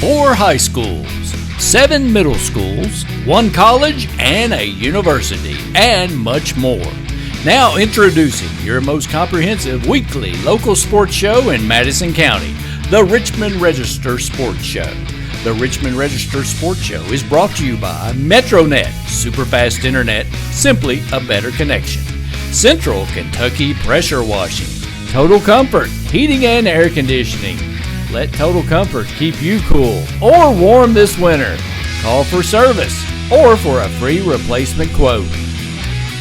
4 high schools, 7 middle schools, 1 college, and a university, and much more. Now introducing your most comprehensive weekly local sports show in Madison County, the Richmond Register Sports Show. The Richmond Register Sports Show is brought to you by MetroNet, superfast internet, simply a better connection. Central Kentucky Pressure Washing, Total Comfort, heating and air conditioning. Let Total Comfort keep you cool or warm this winter. Call for service or for a free replacement quote.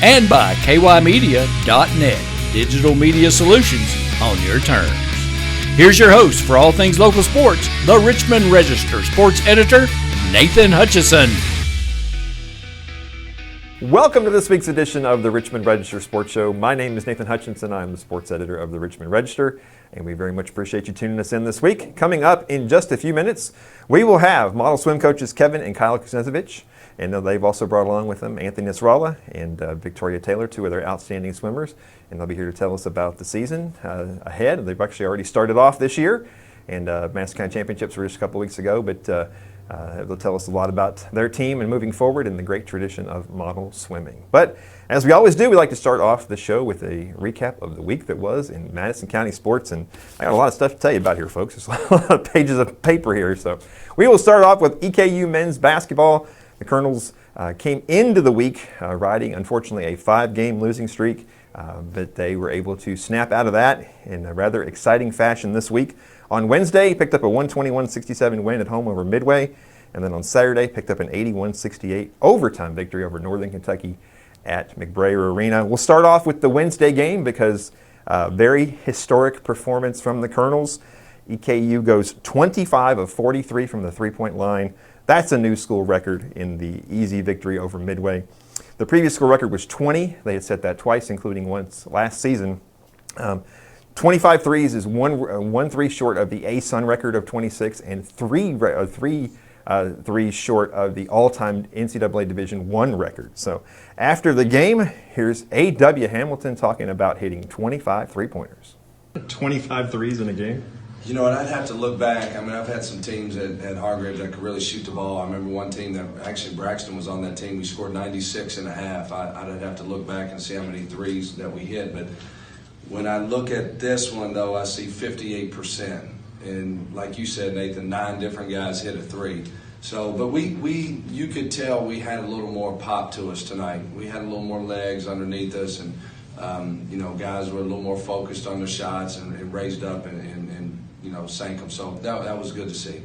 And by kymedia.net, digital media solutions on your terms. Here's your host for all things local sports, the Richmond Register sports editor, Nathan Hutchison. Welcome to this week's edition of the Richmond Register Sports Show. My name is Nathan Hutchinson. I'm the sports editor of the Richmond Register, and we very much appreciate you tuning us in this week. Coming up in just a few minutes, we will have model swim coaches Kevin and Kyle Knezevich, and they've also brought along with them Anthony Nasrallah and Victoria Taylor, 2 of their outstanding swimmers, and they'll be here to tell us about the season ahead. They've actually already started off this year, and Madison County Championships were just a couple weeks ago, but they'll tell us a lot about their team and moving forward in the great tradition of model swimming. But as we always do, we like to start off the show with a recap of the week that was in Madison County sports. And I got a lot of stuff to tell you about here, folks. There's a lot of pages of paper here. So we will start off with EKU men's basketball. The Colonels came into the week riding, unfortunately, a 5-game losing streak. But they were able to snap out of that in a rather exciting fashion this week. On Wednesday, picked up a 121-67 win at home over Midway. And then on Saturday, picked up an 81-68 overtime victory over Northern Kentucky at McBrayer Arena. We'll start off with the Wednesday game because very historic performance from the Colonels. EKU goes 25 of 43 from the three-point line. That's a new school record in the easy victory over Midway. The previous school record was 20. They had set that twice, including once last season. 25 threes is one three short of the ASUN record of 26 and three threes short of the all-time NCAA Division I record. So after the game, here's A.W. Hamilton talking about hitting 25 three-pointers. 25 threes in a game? You know, and I'd have to look back. I mean, I've had some teams at Hargrave that could really shoot the ball. I remember one team that actually Braxton was on that team. We scored 96 and a half. I'd have to look back and see how many threes that we hit. But when I look at this one, though, I see 58%. And like you said, Nathan, 9 different guys hit a three. So, but you could tell we had a little more pop to us tonight. We had a little more legs underneath us, and you know, guys were a little more focused on their shots and raised up and you know, sank them. So that was good to see.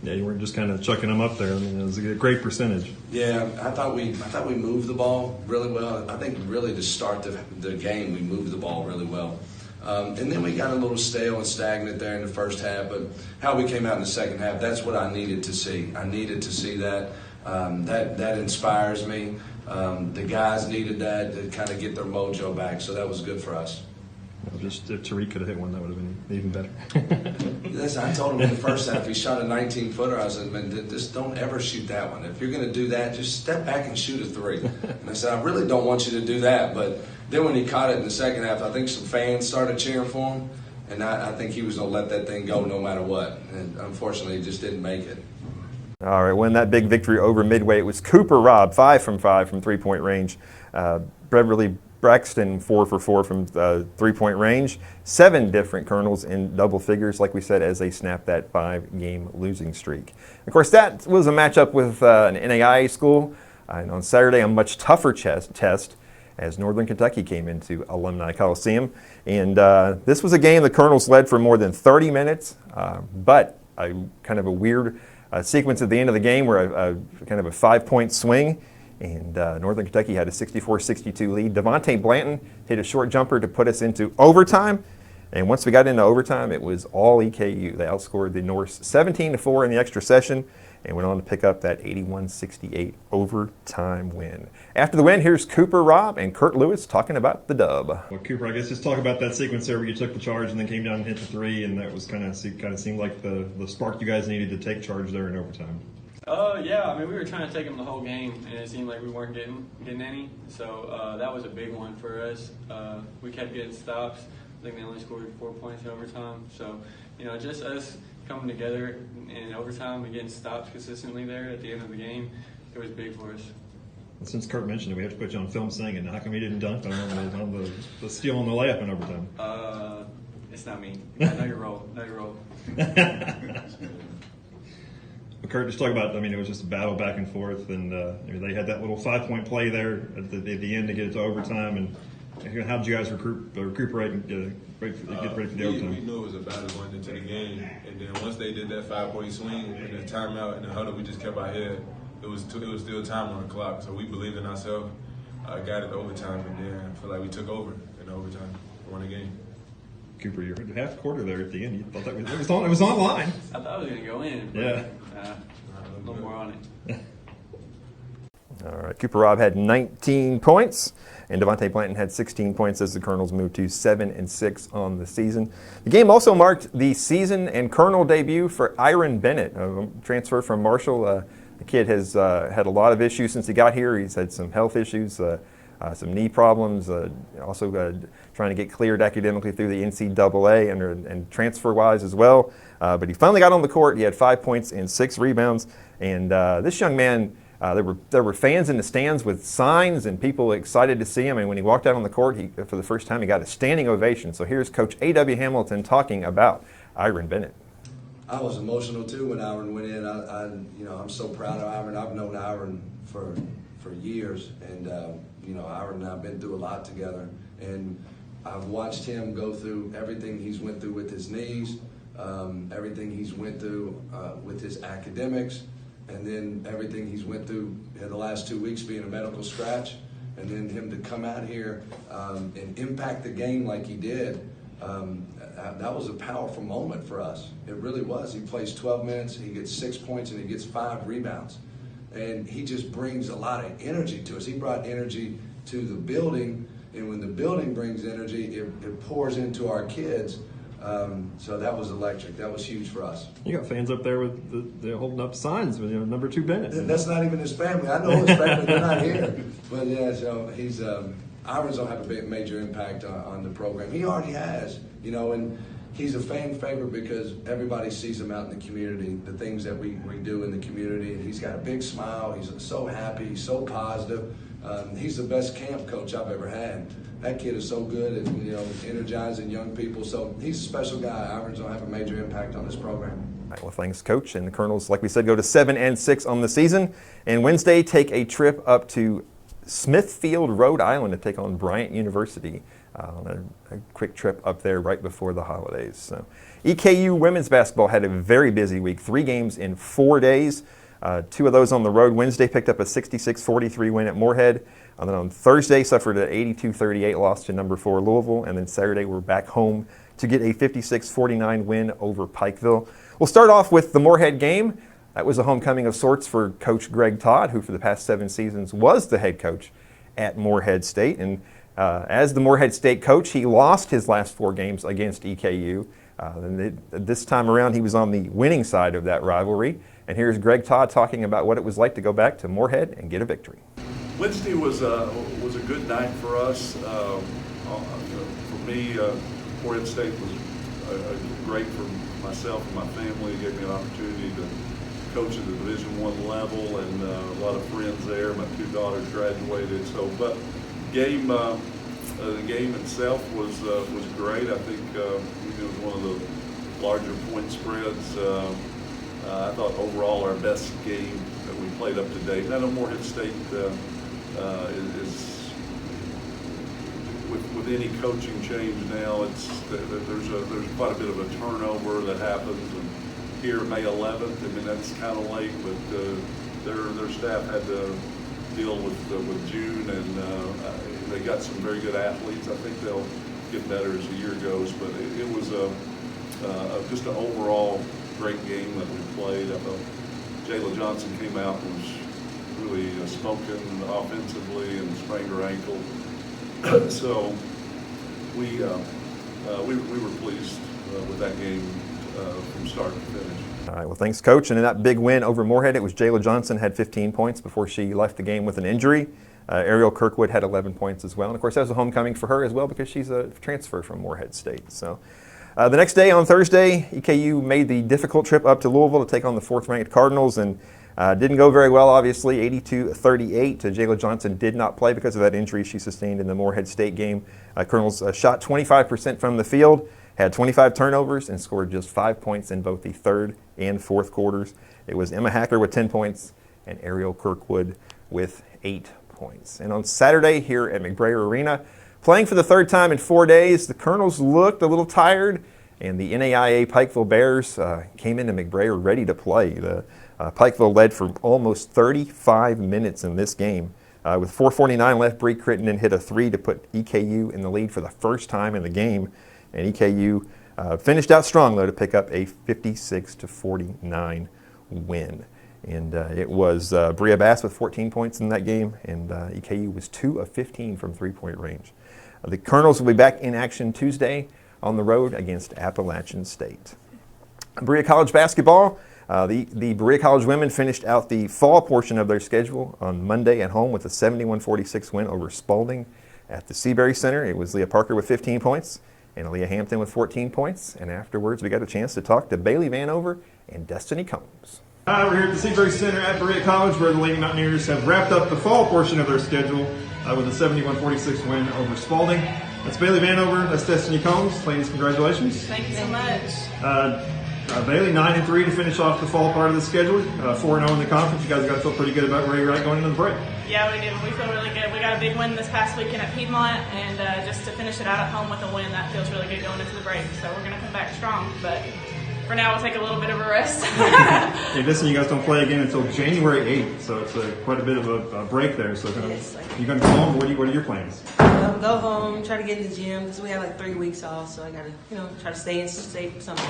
Yeah, you weren't just kind of chucking them up there. I mean, it was a great percentage. Yeah, I thought we moved the ball really well. I think really to start the game, we moved the ball really well. And then we got a little stale and stagnant there in the first half, but how we came out in the second half, that's what I needed to see. I needed to see that. That inspires me. The guys needed that to kind of get their mojo back, so that was good for us. Well, just if Tariq could have hit one, that would have been even better. Listen, I told him in the first half, he shot a 19-footer. I said, man, just don't ever shoot that one. If you're going to do that, just step back and shoot a three. And I said, I really don't want you to do that. But then when he caught it in the second half, I think some fans started cheering for him. And I think he was going to let that thing go no matter what. And unfortunately, he just didn't make it. All right, when that big victory over Midway, it was Cooper Robb, 5 from 5 from three-point range. Beverly Braxton, 4 for 4 from three-point range. 7 different Colonels in double figures, like we said, as they snapped that 5-game losing streak. Of course, that was a matchup with an NAIA school. And on Saturday, a much tougher test as Northern Kentucky came into Alumni Coliseum. And this was a game the Colonels led for more than 30 minutes, but kind of a weird sequence at the end of the game where kind of a 5-point swing. And Northern Kentucky had a 64-62 lead. Devontae Blanton hit a short jumper to put us into overtime. And once we got into overtime, it was all EKU. They outscored the Norse 17-4 in the extra session and went on to pick up that 81-68 overtime win. After the win, here's Cooper Robb and Kurt Lewis talking about the dub. Well, Cooper, I guess just talk about that sequence there where you took the charge and then came down and hit the three, and that was kind of seemed like the spark you guys needed to take charge there in overtime. Yeah, I mean, we were trying to take them the whole game, and it seemed like we weren't getting any. So that was a big one for us. We kept getting stops. I think they only scored 4 points in overtime. So, you know, just us, coming together in overtime and getting stops consistently there at the end of the game, it was big for us. Since Kurt mentioned it, we have to put you on film singing. How come you didn't dunk on the steal and the layup in overtime? It's not me. I know your role. Know your role. But Kurt, just talk about, it was just a battle back and forth, and they had that little 5-point play there at the end to get it to overtime. And how did you guys recuperate and get ready for the overtime? We knew it was a battle going into the game, and then once they did that 5-point swing and the timeout and the huddle, we just kept our head. It was still time on the clock, so we believed in ourselves, got it to overtime, and then I feel like we took over in overtime, won the game. Cooper, you're half quarter there at the end. You thought it was online. I thought it was going to go in. But, yeah. A little more on it. All right, Cooper Robb had 19 points, and Devontae Blanton had 16 points as the Colonels moved to 7-6 on the season. The game also marked the season and Colonel debut for Iron Bennett, a transfer from Marshall. The kid has had a lot of issues since he got here. He's had some health issues, some knee problems, also trying to get cleared academically through the NCAA and transfer-wise as well. But he finally got on the court. He had 5 points and 6 rebounds. And this young man, there were fans in the stands with signs and people excited to see him. And when he walked out on the court, for the first time, he got a standing ovation. So here's Coach A.W. Hamilton talking about Iron Bennett. I was emotional too when Iron went in. I'm so proud of Iron. I've known Iron for years, and Iron and I've been through a lot together. And I've watched him go through everything he's went through with his knees, everything he's went through with his academics, and then everything he's went through in the last 2 weeks being a medical scratch, and then him to come out here and impact the game like he did. That was a powerful moment for us. It really was. He plays 12 minutes, he gets 6 points, and he gets 5 rebounds. And he just brings a lot of energy to us. He brought energy to the building, and when the building brings energy, it pours into our kids. So that was electric. That was huge for us. You got fans up there they're holding up signs with number 2 Bennett. That's not even his family. I know his family. They're not here. But yeah, so he's Irons will have a big major impact on the program. He already has, and he's a fan favorite because everybody sees him out in the community, the things that we do in the community. And he's got a big smile. He's so happy. He's so positive. He's the best camp coach I've ever had. That kid is so good at energizing young people. So he's a special guy. Irons will have a major impact on this program. All right, well, thanks, Coach. And the Colonels, like we said, go to 7-6 on the season. And Wednesday, take a trip up to Smithfield, Rhode Island to take on Bryant University on a quick trip up there right before the holidays. So EKU women's basketball had a very busy week, 3 games in 4 days. 2 of those on the road. Wednesday picked up a 66-43 win at Moorhead. And then on Thursday suffered an 82-38 loss to number 4 Louisville. And then Saturday we're back home to get a 56-49 win over Pikeville. We'll start off with the Moorhead game. That was a homecoming of sorts for Coach Greg Todd, who for the past 7 seasons was the head coach at Moorhead State. And as the Moorhead State coach, he lost his last 4 games against EKU. This time around, he was on the winning side of that rivalry. And here's Greg Todd talking about what it was like to go back to Moorhead and get a victory. Wednesday was a good night for us. For me, Moorhead State was great for myself and my family. It gave me an opportunity to coach at the Division I level, and a lot of friends there. My 2 daughters graduated. So, but the game itself was great. I think it was one of the larger point spreads. I thought overall our best game that we played up to date. I know Moorhead State is with any coaching change now. There's quite a bit of a turnover that happens. And here, May 11th. I mean, that's kind of late, but their staff had to deal with June, and they got some very good athletes. I think they'll get better as the year goes, but it was just an overall great game that we played. I thought Jayla Johnson came out and was really smoking offensively and sprained her ankle. So we were pleased with that game from start to finish. All right, well, thanks, Coach. And in that big win over Moorhead, it was Jayla Johnson had 15 points before she left the game with an injury. Ariel Kirkwood had 11 points as well. And, of course, that was a homecoming for her as well because she's a transfer from Moorhead State. So The next day, on Thursday, EKU made the difficult trip up to Louisville to take on the 4th-ranked Cardinals, and didn't go very well, obviously. 82-38. Jayla Johnson did not play because of that injury she sustained in the Morehead State game. Cardinals shot 25% from the field, had 25 turnovers, and scored just 5 points in both the 3rd and 4th quarters. It was Emma Hacker with 10 points and Ariel Kirkwood with 8 points. And on Saturday here at McBrayer Arena, playing for the 3rd time in 4 days, the Colonels looked a little tired, and the NAIA Pikeville Bears came into McBrayer ready to play. The Pikeville led for almost 35 minutes in this game. With 4:49 left, Bree Crittenden hit a 3 to put EKU in the lead for the first time in the game. And EKU finished out strong, though, to pick up a 56-49 win. And it was Berea Bass with 14 points in that game, and EKU was 2 of 15 from three-point range. The Colonels will be back in action Tuesday on the road against Appalachian State. Berea College basketball. The Berea College women finished out the fall portion of their schedule on Monday at home with a 71-46 win over Spalding at the Seabury Center. It was Leah Parker with 15 points and Aaliyah Hampton with 14 points. And afterwards, we got a chance to talk to Bailey Vanover and Destiny Combs. We're here at the Seabury Center at Berea College, where the Lady Mountaineers have wrapped up the fall portion of their schedule with a 71-46 win over Spalding. That's Bailey Vanover. That's Destiny Combs. Ladies, congratulations. Thank you so much. Bailey, 9-3 to finish off the fall part of the schedule. 4-0 in the conference. You guys got to feel pretty good about where you're at going into the break. Yeah, we do. We feel really good. We got a big win this past weekend at Piedmont, and just to finish it out at home with a win, that feels really good going into the break. So we're going to come back strong, but for now, we'll take a little bit of a rest. Hey, listen, you guys don't play again until January 8th, so it's quite a bit of a break there. So you're going to go home. What are your plans? Go home, try to get in the gym because we have like 3 weeks off, so I got to, try to stay in shape something.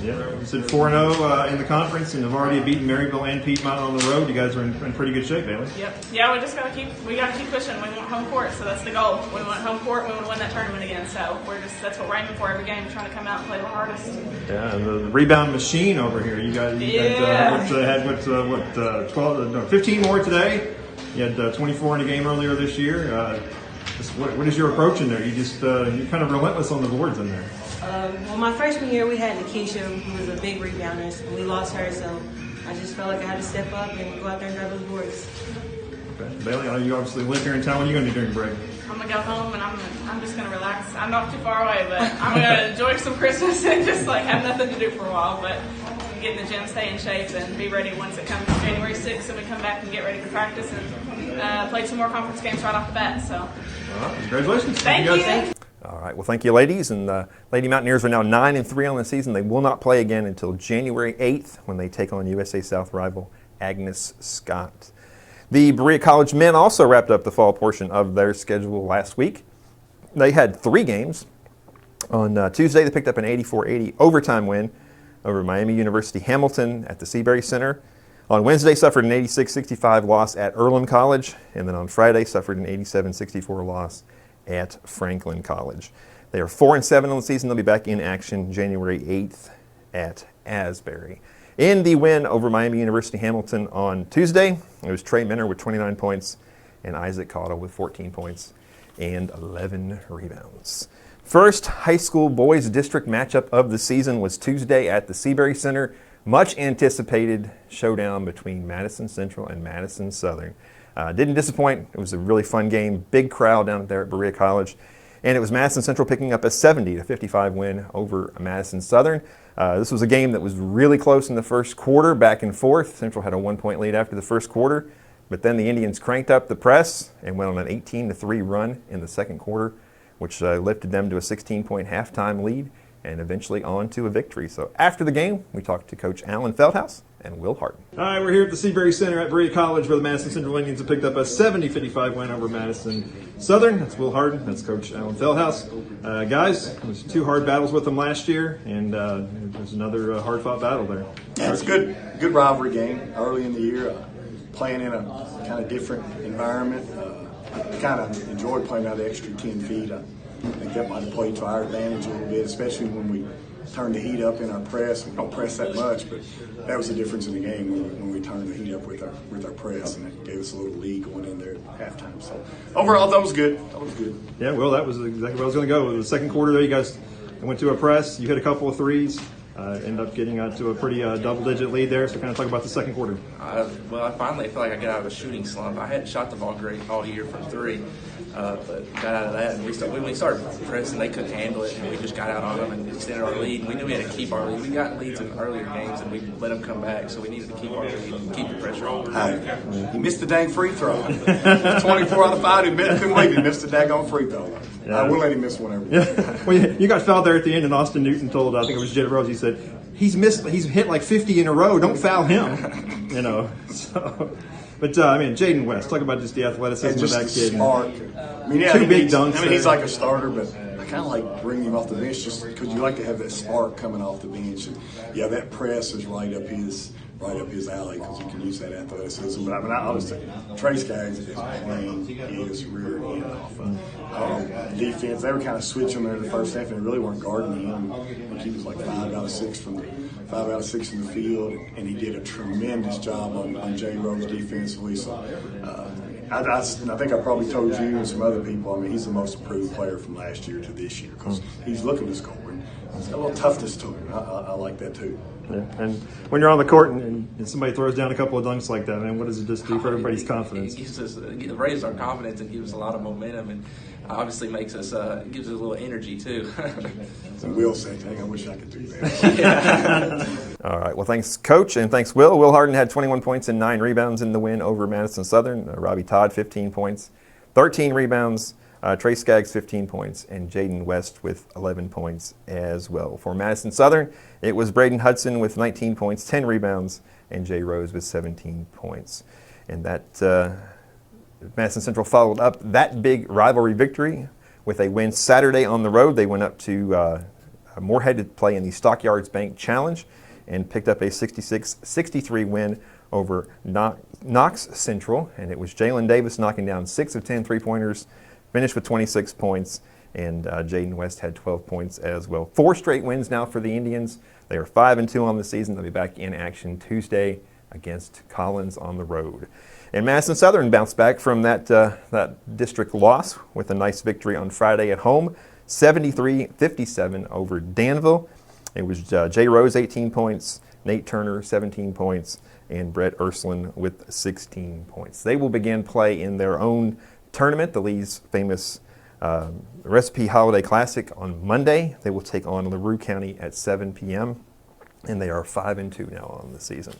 Yeah, you said 4-0 in the conference, and have already beaten Maryville and Piedmont on the road. You guys are in pretty good shape, Bailey. Yep. Yeah, we just got to keep pushing. We want home court, so that's the goal. We want home court. We want to win that tournament again. So that's what we're aiming for every game. We're trying to come out and play the hardest. Yeah, and the rebound machine over here. You guys had 15 more today. You had 24 in a game earlier this year. What is your approach in there? You just you're kind of relentless on the boards in there. Well, my freshman year, we had Nikisha, who was a big rebounder, and we lost her, so I just felt like I had to step up and go out there and grab those boards. Okay. Bailey, you obviously live here in town. What are you going to do during break? I'm going to go home, and I'm just going to relax. I'm not too far away, but I'm going to enjoy some Christmas and just have nothing to do for a while, but get in the gym, stay in shape, and be ready once it comes January 6th, and we come back and get ready to practice and play 2 more conference games right off the bat. So, all right, congratulations. Thank you. All right, well, thank you, ladies. And the Lady Mountaineers are now 9-3 on the season. They will not play again until January 8th when they take on USA South rival Agnes Scott. The Berea College men also wrapped up the fall portion of their schedule last week. They had 3 games. On Tuesday, they picked up an 84-80 overtime win over Miami University Hamilton at the Seabury Center. On Wednesday, suffered an 86-65 loss at Earlham College. And then on Friday, suffered an 87-64 loss at Franklin College. They are 4-7 on the season. They'll be back in action January 8th at Asbury. In the win over Miami University Hamilton on Tuesday, it was Trey Minner with 29 points and Isaac Cottle with 14 points and 11 rebounds. First high school boys district matchup of the season was Tuesday at the Seabury Center. Much anticipated showdown between Madison Central and Madison Southern. Didn't disappoint. It was a really fun game. Big crowd down there at Berea College. And it was Madison Central picking up a 70-55 win over Madison Southern. This was a game that was really close in the first quarter, back and forth. Central had a 1-point lead after the first quarter. But then the Indians cranked up the press and went on an 18-3 run in the second quarter, which lifted them to a 16-point halftime lead and eventually on to a victory. So after the game, we talked to Coach Alan Feldhaus and Will Harden. All right, we're here at the Seabury Center at Berea College, where the Madison Central Indians have picked up a 70-55 win over Madison Southern. That's Will Harden. That's Coach Alan Feldhaus. Guys, it was 2 hard battles with them last year, and there's another hard-fought battle there. Yeah, it's a good rivalry game early in the year, playing in a kind of different environment. I kind of enjoyed playing out the extra 10 feet. I think that might have played to our advantage a little bit, especially when we turned the heat up in our press. We don't press that much, but that was the difference in the game when we turned the heat up with our press, and it gave us a little lead going in there at halftime. So overall, that was good. Yeah, well, that was exactly where I was going to go. The second quarter there, you guys went to a press. You hit a couple of threes. End up getting to a pretty double-digit lead there. So kind of talk about the second quarter. Well, I finally feel like I got out of a shooting slump. I hadn't shot the ball great all year from three, but got out of that. And when we started pressing, they couldn't handle it, and we just got out on them and extended our lead. And we knew we had to keep our lead. We got leads in earlier games, and we let them come back, so we needed to keep our lead and keep the pressure on. He missed the dang free throw. 24 out of 5. He missed the daggone free throw. Yeah. I will let him miss one every day. Well, you got fouled there at the end, and Austin Newton told, I think it was Jed Rose, he said, he's hit like 50 in a row. Don't foul him. So, but I mean, Jaden West, talk about just the athleticism of that kid. Smart. I mean, yeah, two big dunks. I mean, he's like a starter, but I kind of like bringing him off the bench just because you like to have that spark coming off the bench. And yeah, that press is right up his alley because you can use that athleticism. But I mean, honestly, Trey Skaggs is playing his rear end off. Defense, they were kind of switching there in the first half, and they really weren't guarding him. I think he was like 5 out of 6 from the field, and he did a tremendous job on Jay Rose defensively. So I think I probably told you and some other people, I mean, he's the most improved player from last year to this year because he's looking to score. And he's got a little toughness to him. I like that too. Yeah. And when you're on the court and somebody throws down a couple of dunks like that, man, what does it just do for everybody's confidence? It raises our confidence and gives us a lot of momentum, and obviously gives us a little energy too. And Will said, "Dang, I wish I could do that." All right. Well, thanks, Coach, and thanks, Will. Will Harden had 21 points and 9 rebounds in the win over Madison Southern. Robbie Todd, 15 points, 13 rebounds. Trey Skaggs, 15 points, and Jaden West with 11 points as well. For Madison Southern, it was Braden Hudson with 19 points, 10 rebounds, and Jay Rose with 17 points. And that Madison Central followed up that big rivalry victory with a win Saturday on the road. They went up to Moorhead to play in the Stockyards Bank Challenge and picked up a 66-63 win over Knox Central. And it was Jalen Davis knocking down 6 of 10 three-pointers, finished with 26 points, and Jaden West had 12 points as well. 4 straight wins now for the Indians. They are 5-2 on the season. They'll be back in action Tuesday against Collins on the road. And Madison Southern bounced back from that district loss with a nice victory on Friday at home, 73-57 over Danville. It was Jay Rose, 18 points, Nate Turner, 17 points, and Brett Ursuline with 16 points. They will begin play in their own tournament, the Lee's famous Recipe Holiday Classic, on Monday. They will take on LaRue County at 7 p.m., and they are 5-2 now on the season.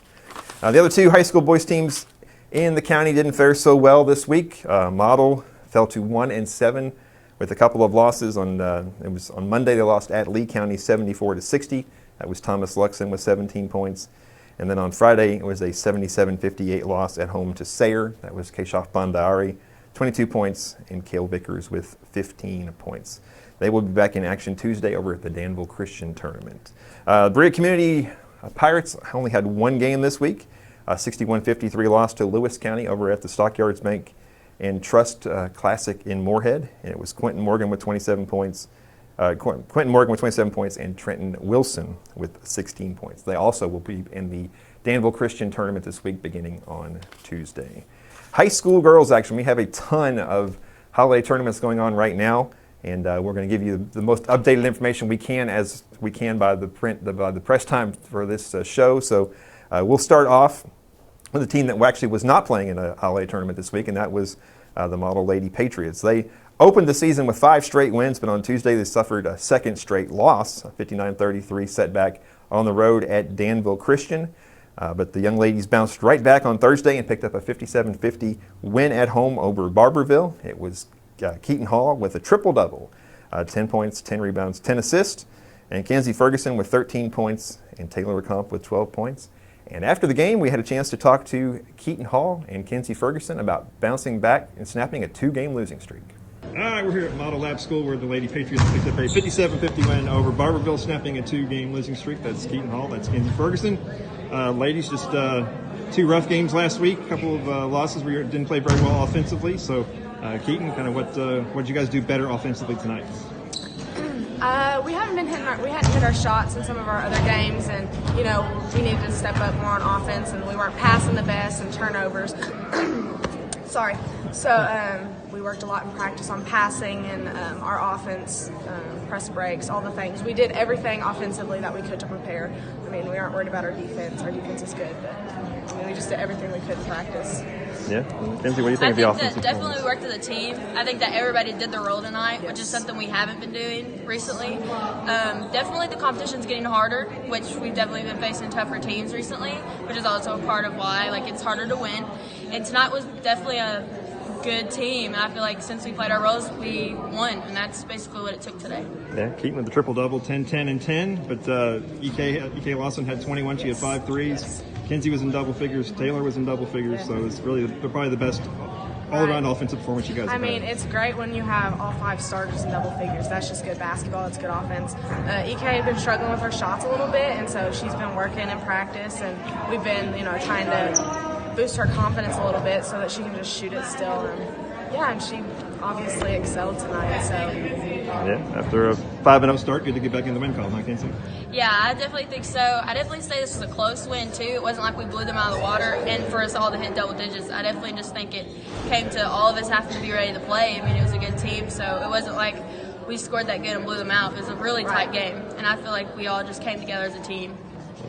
The other 2 high school boys teams in the county didn't fare so well this week. Model fell to 1-7 with a couple of losses. It was on Monday they lost at Lee County 74-60. That was Thomas Luxon with 17 points. And then on Friday it was a 77-58 loss at home to Sayre. That was Keshav Bandari, 22 points, and Cale Vickers with 15 points. They will be back in action Tuesday over at the Danville Christian Tournament. Berea Community Pirates only had 1 game this week. 61-53 loss to Lewis County over at the Stockyards Bank and Trust Classic in Moorhead. And it was Quentin Morgan with 27 points. Quentin Morgan with 27 points and Trenton Wilson with 16 points. They also will be in the Danville Christian Tournament this week beginning on Tuesday. High school girls action. We have a ton of holiday tournaments going on right now, and we're going to give you the most updated information we can by the press time for this show. So we'll start off with a team that actually was not playing in a holiday tournament this week, and that was the Model Lady Patriots. They opened the season with 5 straight wins, but on Tuesday they suffered a second straight loss, a 59-33 setback on the road at Danville Christian. But the young ladies bounced right back on Thursday and picked up a 57-50 win at home over Barberville. It was Keaton Hall with a triple-double, 10 points, 10 rebounds, 10 assists, and Kenzie Ferguson with 13 points and Taylor Recomp with 12 points. And after the game, we had a chance to talk to Keaton Hall and Kenzie Ferguson about bouncing back and snapping a 2-game losing streak. All right, we're here at Model Lab School where the Lady Patriots picked up a 57-50 win over Barberville, snapping a 2-game losing streak. That's Keaton Hall, that's Kenzie Ferguson. Ladies, just 2 rough games last week, a couple of losses where you didn't play very well offensively. So, Keaton, kind of what did you guys do better offensively tonight? We hadn't hit our shots in some of our other games, and we needed to step up more on offense, and we weren't passing the best and turnovers. Sorry. So We worked a lot in practice on passing and our offense, press breaks, all the things. We did everything offensively that we could to prepare. I mean, we aren't worried about our defense. Our defense is good, but I mean, we just did everything we could in practice. Yeah. Kenzie, what do you think of the offensive Definitely performance? we worked as a team. I think that everybody did their role tonight, which is something we haven't been doing recently. Definitely the competition's getting harder, which we've definitely been facing tougher teams recently, which is also a part of why it's harder to win. And tonight was definitely a good team, and I feel like since we played our roles, we won, and that's basically what it took today. Yeah, Keaton with the triple-double, 10, 10, and 10, but EK Lawson had 21. She had 5 threes. Kenzie was in double figures. Taylor was in double figures, so it's really probably the best all-around offensive performance you guys have had. It's great when you have all 5 starters in double figures. That's just good basketball. It's good offense. EK had been struggling with her shots a little bit, and so she's been working in practice, and we've been, trying to boost her confidence a little bit so that she can just shoot it still. And she obviously excelled tonight. So yeah, after a 5-0 start, good to get back in the win column, huh, Kenzie? Yeah, I definitely think so. I definitely say this was a close win too. It wasn't like we blew them out of the water, and for us all to hit double digits, I definitely just think it came to all of us having to be ready to play. I mean, it was a good team, so it wasn't like we scored that good and blew them out. It was a really tight game, and I feel like we all just came together as a team,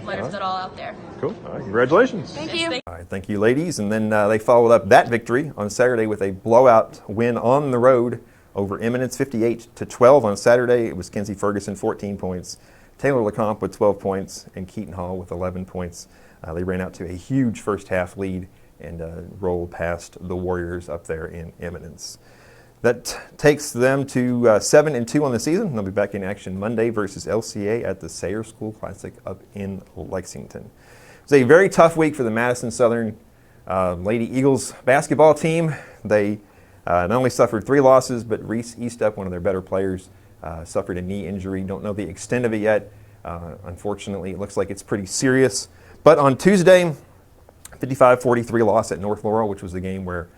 let it all out there. Cool. All right, congratulations. Thank you. All right, thank you, ladies. And then they followed up that victory on Saturday with a blowout win on the road over Eminence, 58-12 on Saturday. It was Kenzie Ferguson, 14 points, Taylor LeCompte with 12 points, and Keaton Hall with 11 points. They ran out to a huge first-half lead and rolled past the Warriors up there in Eminence. That takes them to 7-2 on the season. They'll be back in action Monday versus LCA at the Sayre School Classic up in Lexington. It was a very tough week for the Madison Southern Lady Eagles basketball team. They not only suffered 3 losses, but Reese Eastup, one of their better players, suffered a knee injury. Don't know the extent of it yet. Unfortunately, it looks like it's pretty serious. But on Tuesday, 55-43 loss at North Laurel, which was the game where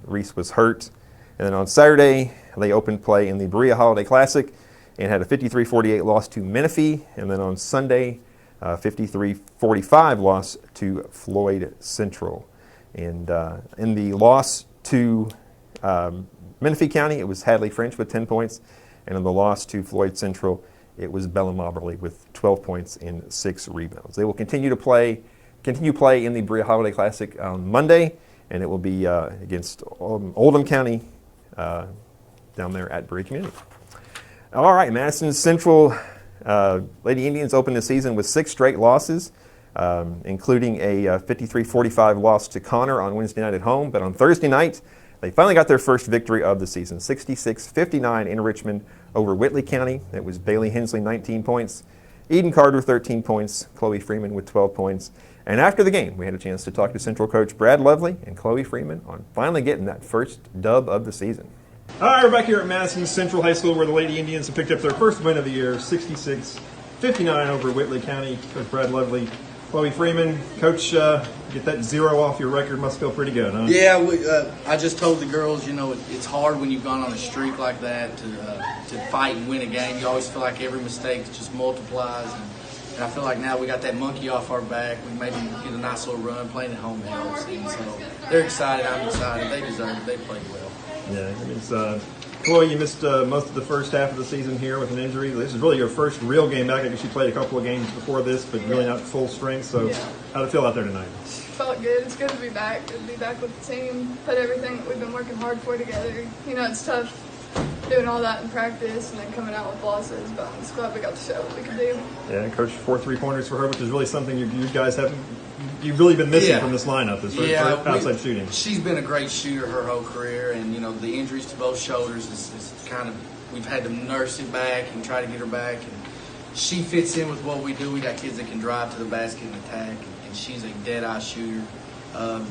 Reese was hurt. And then on Saturday, they opened play in the Berea Holiday Classic and had a 53-48 loss to Menifee. And then on Sunday, 53-45 loss to Floyd Central. And in the loss to Menifee County, it was Hadley French with 10 points. And in the loss to Floyd Central, it was Bella Moberly with 12 points and 6 rebounds. They will continue play in the Berea Holiday Classic on Monday, and it will be against Oldham County down there at Berea Community. All right, Madison Central Lady Indians opened the season with 6 straight losses, including a 53-45 loss to Connor on Wednesday night at home. But on Thursday night, they finally got their first victory of the season, 66-59 in Richmond over Whitley County. It was Bailey Hensley, 19 points, Eden Carter, 13 points, Chloe Freeman with 12 points. And after the game, we had a chance to talk to Central coach Brad Lovely and Chloe Freeman on finally getting that first dub of the season. All right, we're back here at Madison Central High School where the Lady Indians have picked up their first win of the year, 66-59 over Whitley County. Coach Brad Lovely, Chloe Freeman. Coach, get that 0 off your record must feel pretty good, huh? Yeah, I just told the girls, it's hard when you've gone on a streak like that to fight and win a game. You always feel like every mistake just multiplies. And I feel like now we got that monkey off our back. We maybe get a nice little run playing at home helps. And so they're excited. I'm excited. They deserve it. They played well. Yeah, I mean, Chloe, you missed most of the first half of the season here with an injury. This is really your first real game back. I guess you played a couple of games before this, but really not full strength. So how'd it feel out there tonight? Felt good. It's good to be back. Good to be back with the team. Put everything that we've been working hard for together. It's tough doing all that in practice and then coming out with losses, but I'm just glad we got to show what we can do. Yeah, Coach, 4 3-pointers for her, which is really something you guys haven't. You've really been missing from this lineup, this outside shooting. She's been a great shooter her whole career, and the injuries to both shoulders is kind of, we've had to nurse it back and try to get her back. And she fits in with what we do. We got kids that can drive to the basket and attack, and she's a dead-eye shooter.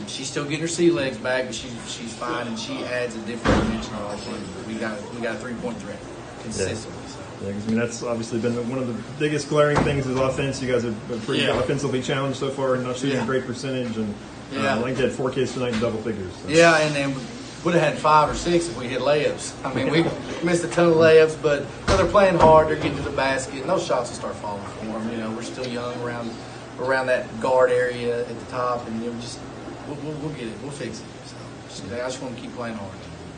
She's still getting her sea legs back, but she's fine, and she adds a different dimension to our team. We got a 3-point threat consistently. Yeah, because that's obviously been one of the biggest glaring things is offense. You guys have been pretty offensively challenged so far and not shooting a great percentage. And I think you had 4 kids tonight in double figures. So. Yeah, and then we would have had 5 or 6 if we hit layups. I mean, we missed a ton of layups, but they're playing hard. They're getting to the basket, and those shots will start falling for them. We're still young around that guard area at the top, and we'll get it. We'll fix it. So I just want to keep playing hard.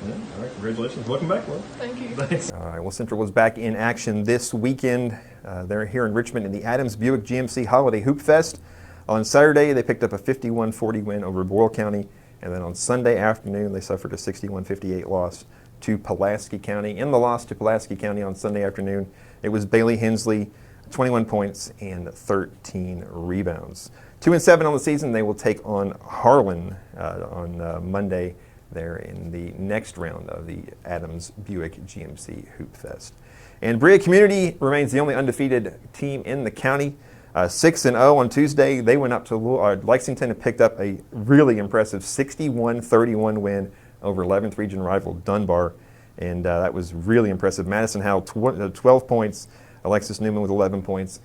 Yeah, all right, congratulations. Welcome back, Will. Thank you. Thanks. All right, well, Central was back in action this weekend. They're here in Richmond in the Adams Buick GMC Holiday Hoop Fest. On Saturday, they picked up a 51-40 win over Boyle County, and then on Sunday afternoon, they suffered a 61-58 loss to Pulaski County. In the loss to Pulaski County on Sunday afternoon, it was Bailey Hensley, 21 points and 13 rebounds. 2-7 on the season. They will take on Harlan on Monday there in the next round of the Adams Buick GMC Hoop Fest. And Berea Community remains the only undefeated team in the county. 6-0 on Tuesday. They went up to Lexington and picked up a really impressive 61-31 win over 11th region rival Dunbar. And that was really impressive. Madison had 12 points. Alexis Newman with 11 points.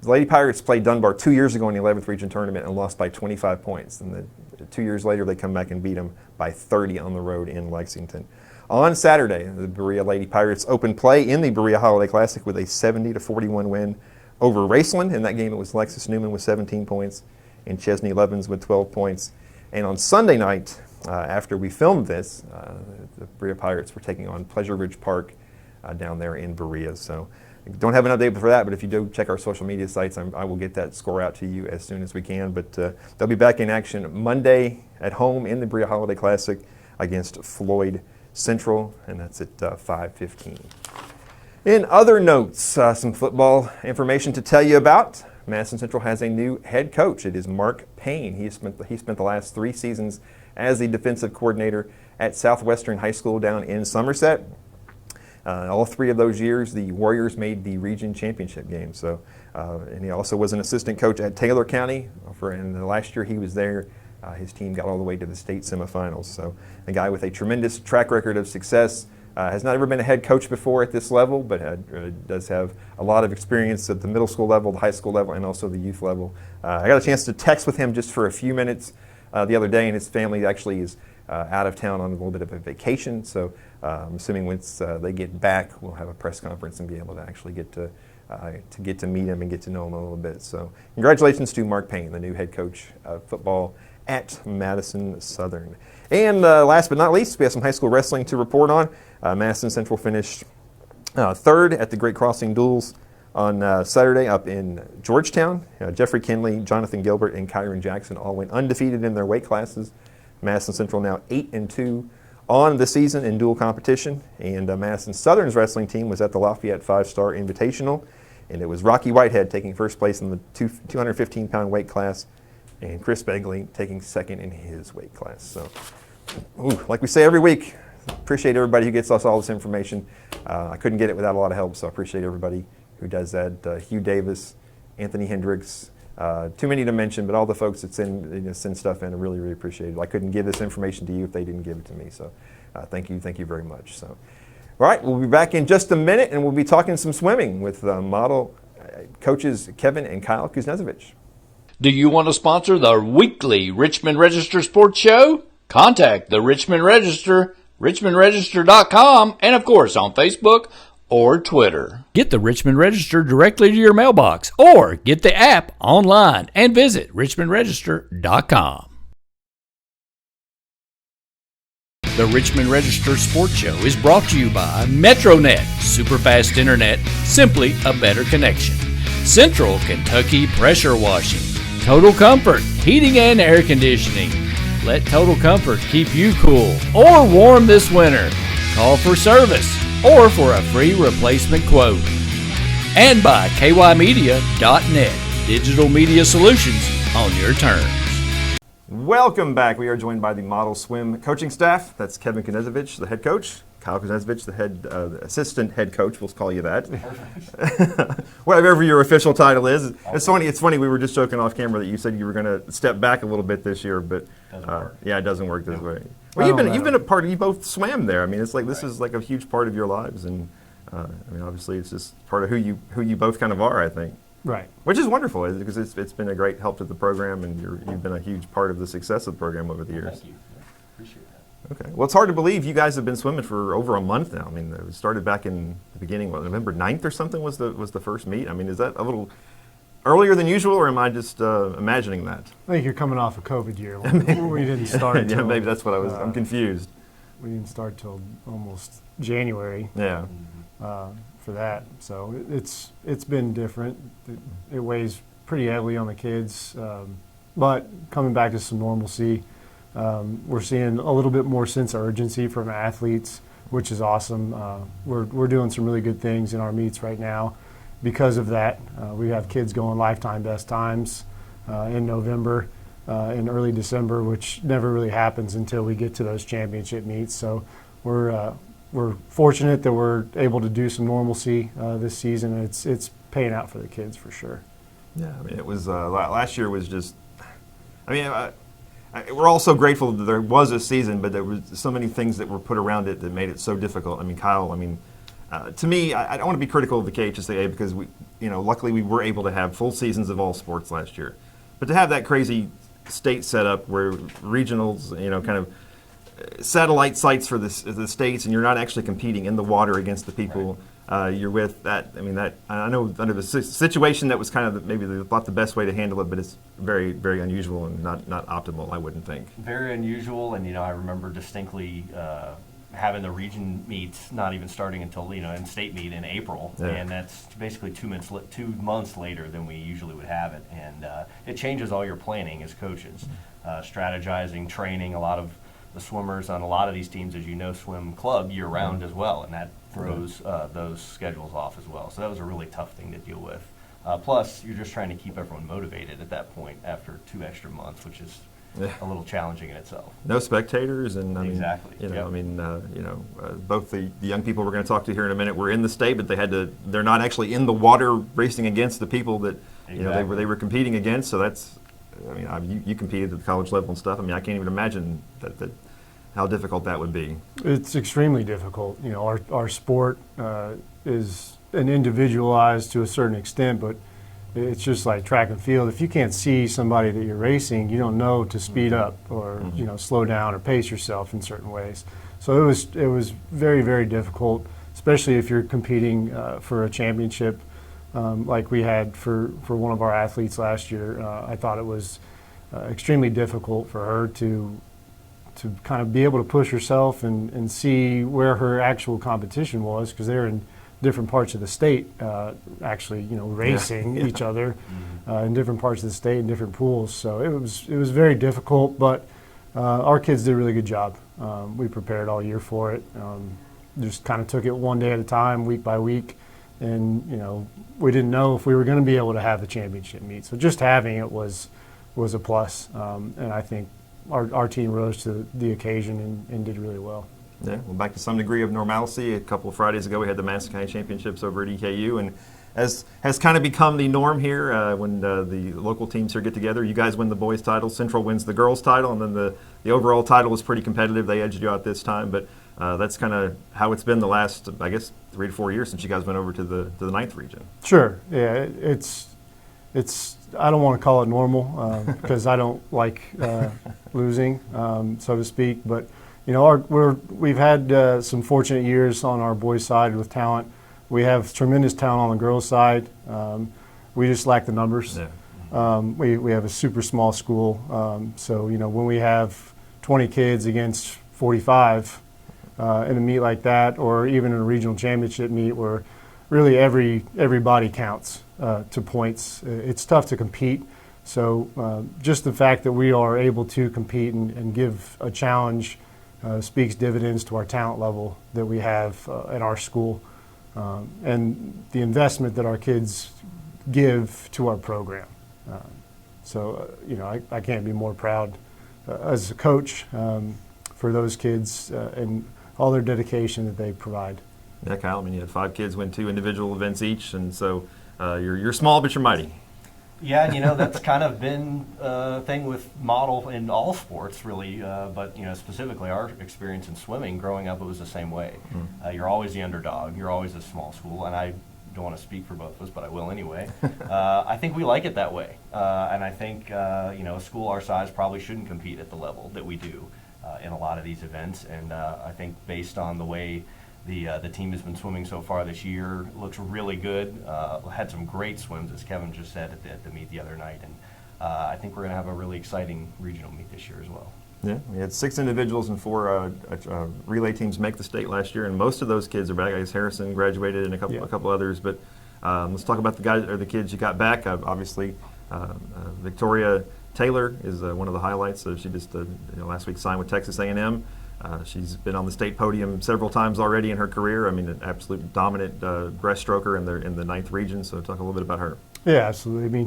The Lady Pirates played Dunbar 2 years ago in the 11th region tournament and lost by 25 points. And 2 years later, they come back and beat them by 30 on the road in Lexington. On Saturday, the Berea Lady Pirates opened play in the Berea Holiday Classic with a 70-41 win over Raceland. In that game, it was Alexis Newman with 17 points and Chesney Levins with 12 points. And on Sunday night, after we filmed this, the Berea Pirates were taking on Pleasure Ridge Park down there in Berea. So don't have an update for that, but if you do check our social media sites, I will get that score out to you as soon as we can. But they'll be back in action Monday at home in the Berea Holiday Classic against Floyd Central, and that's at 5:15. In other notes, some football information to tell you about. Madison Central has a new head coach. It is Mark Payne. He spent the last 3 seasons as the defensive coordinator at Southwestern High School down in Somerset. All 3 of those years, the Warriors made the region championship game. So, and he also was an assistant coach at Taylor County. And the last year he was there, his team got all the way to the state semifinals. So, a guy with a tremendous track record of success. Has not ever been a head coach before at this level, but does have a lot of experience at the middle school level, the high school level, and also the youth level. I got a chance to text with him just for a few minutes the other day, and his family actually is out of town on a little bit of a vacation. So I'm assuming once they get back, we'll have a press conference and be able to actually get to meet him and get to know him a little bit. So congratulations to Mark Payne, the new head coach of football at Madison Southern. And last but not least, we have some high school wrestling to report on. Madison Central finished 3rd at the Great Crossing Duels on Saturday up in Georgetown. Jeffrey Kinley, Jonathan Gilbert, and Kyron Jackson all went undefeated in their weight classes. Madison Central now 8-2 on the season in dual competition. And Madison Southern's wrestling team was at the Lafayette 5-Star Invitational. And it was Rocky Whitehead taking first place in the 215-pound weight class, and Chris Begley taking second in his weight class. So, like we say every week, appreciate everybody who gets us all this information. I couldn't get it without a lot of help, so I appreciate everybody who does that. Hugh Davis, Anthony Hendricks, too many to mention, but all the folks that send stuff in, I really, really appreciate it. I couldn't give this information to you if they didn't give it to me, so thank you very much. So, all right, we'll be back in just a minute, and we'll be talking some swimming with model coaches Kevin and Kyle Knezevich. Do you want to sponsor the weekly Richmond Register Sports Show? Contact the Richmond Register, richmondregister.com, and of course on Facebook or Twitter. Get the Richmond Register directly to your mailbox or get the app online and visit richmondregister.com. The Richmond Register Sports Show is brought to you by MetroNet, superfast internet, simply a better connection. Central Kentucky Pressure Washing, Total Comfort, heating and air conditioning. Let Total Comfort keep you cool or warm this winter. Call for service or for a free replacement quote. And by kymedia.net, digital media solutions on your terms. Welcome back. We are joined by the model swim coaching staff. That's Kevin Knezevich, the head coach. Kyle Knezevich, the head assistant head coach. We'll call you that. Whatever your official title is. It's funny. We were just joking off camera that you said you were going to step back a little bit this year, but it doesn't work this way. Well, you've been a part of. You both swam there. I mean, it's like this is like a huge part of your lives, and I mean, obviously, it's just part of who you both kind of are. I think. Right. Which is wonderful because it's been a great help to the program, and you've been a huge part of the success of the program over the years. Thank you. Appreciate that. Okay. Well, it's hard to believe you guys have been swimming for over a month now. I mean, it started back in the beginning, November 9th or something was the first meet. I mean, is that a little earlier than usual, or am I just imagining that? I think you're coming off a COVID year. We didn't start until, maybe that's what I'm confused. we didn't start till almost January. Yeah. For that, so it's been different. It weighs pretty heavily on the kids, but coming back to some normalcy, we're seeing a little bit more sense of urgency from athletes, which is awesome. We're doing some really good things in our meets right now because of that. We have kids going lifetime best times in November, in early December, which never really happens until we get to those championship meets. So we're fortunate that we're able to do some normalcy this season. It's paying out for the kids for sure. Yeah, I mean, it was last year was just. I mean, we're all so grateful that there was a season, but there was so many things that were put around it that made it so difficult. I mean, Kyle. I mean, to me, I don't want to be critical of the KHSAA because luckily we were able to have full seasons of all sports last year, but to have that crazy state setup where regionals, kind of satellite sites for the states, and you're not actually competing in the water against the people you're with. That I mean, that I know under the situation that was kind of maybe not the best way to handle it, but it's very, very unusual and not optimal. I wouldn't think. Very unusual, and I remember distinctly having the region meets not even starting until in state meet in April, and that's basically 2 months later than we usually would have it, and it changes all your planning as coaches, strategizing, training. A lot of the swimmers on a lot of these teams, as you know, swim club year-round as well, and that throws those schedules off as well. So that was a really tough thing to deal with. Plus, you're just trying to keep everyone motivated at that point after 2 extra months, which is a little challenging in itself. No spectators, and I mean, exactly. Both the young people we're going to talk to here in a minute were in the state, but they're not actually in the water racing against the people that they were competing against. So that's, I mean, you competed at the college level and stuff. I mean, I can't even imagine that how difficult that would be. It's extremely difficult. Our sport is an individualized to a certain extent, but it's just like track and field. If you can't see somebody that you're racing, you don't know to speed up or slow down or pace yourself in certain ways. So it was very, very difficult, especially if you're competing for a championship like we had for one of our athletes last year. I thought it was extremely difficult for her to kind of be able to push herself and see where her actual competition was, because they're in different parts of the state actually racing each other in different parts of the state in different pools. So it was very difficult, but our kids did a really good job. We prepared all year for it. Just kind of took it one day at a time, week by week, and we didn't know if we were going to be able to have the championship meet. So just having it was a plus, and I think our team rose to the occasion and did really well. Yeah, well, back to some degree of normalcy. A couple of Fridays ago, we had the Madison County Championships over at EKU, and as has kind of become the norm here, when the local teams here get together, you guys win the boys' title, Central wins the girls' title, and then the overall title was pretty competitive. They edged you out this time, but that's kind of how it's been the last, I guess, 3 to 4 years since you guys went over to the 9th region. Sure, yeah, it's. I don't want to call it normal because I don't like losing, so to speak, but. We've had some fortunate years on our boys' side with talent. We have tremendous talent on the girls' side. We just lack the numbers. Yeah. We have a super small school, so when we have 20 kids against 45 in a meet like that, or even in a regional championship meet where really everybody counts to points, it's tough to compete. So just the fact that we are able to compete and give a challenge speaks dividends to our talent level that we have at our school, and the investment that our kids give to our program. I can't be more proud as a coach for those kids and all their dedication that they provide. Yeah, Kyle, I mean, you had 5 kids win 2 individual events each, and so you're small, but you're mighty. Yeah, that's kind of been a thing with model in all sports, really. But specifically our experience in swimming, growing up, it was the same way. You're always the underdog. You're always a small school, and I don't want to speak for both of us, but I will anyway. I think we like it that way, and I think a school our size probably shouldn't compete at the level that we do in a lot of these events. And I think based on the way the team has been swimming so far this year, looks really good. Had some great swims, as Kevin just said at the meet the other night, and I think we're going to have a really exciting regional meet this year as well. Yeah, we had 6 individuals and 4 relay teams make the state last year, and most of those kids are back. I guess Harrison graduated and a couple others, but let's talk about the guys or the kids you got back. Obviously, Victoria Taylor is one of the highlights. So she just last week signed with Texas A&M. She's been on the state podium several times already in her career. I mean, an absolute dominant breaststroker in the 9th region. So talk a little bit about her. Yeah, absolutely. I mean,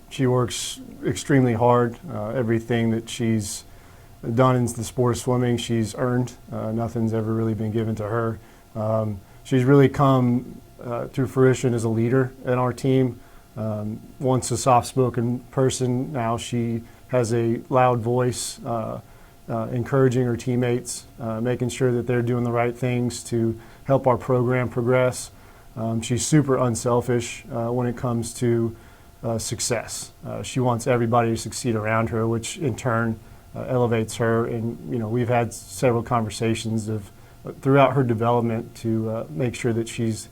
she works extremely hard. Everything that she's done in the sport of swimming, she's earned. Nothing's ever really been given to her. She's really come to fruition as a leader in our team. Once a soft-spoken person, now she has a loud voice, encouraging her teammates, making sure that they're doing the right things to help our program progress. She's super unselfish when it comes to success. She wants everybody to succeed around her, which in turn elevates her. And we've had several conversations throughout her development to make sure that she's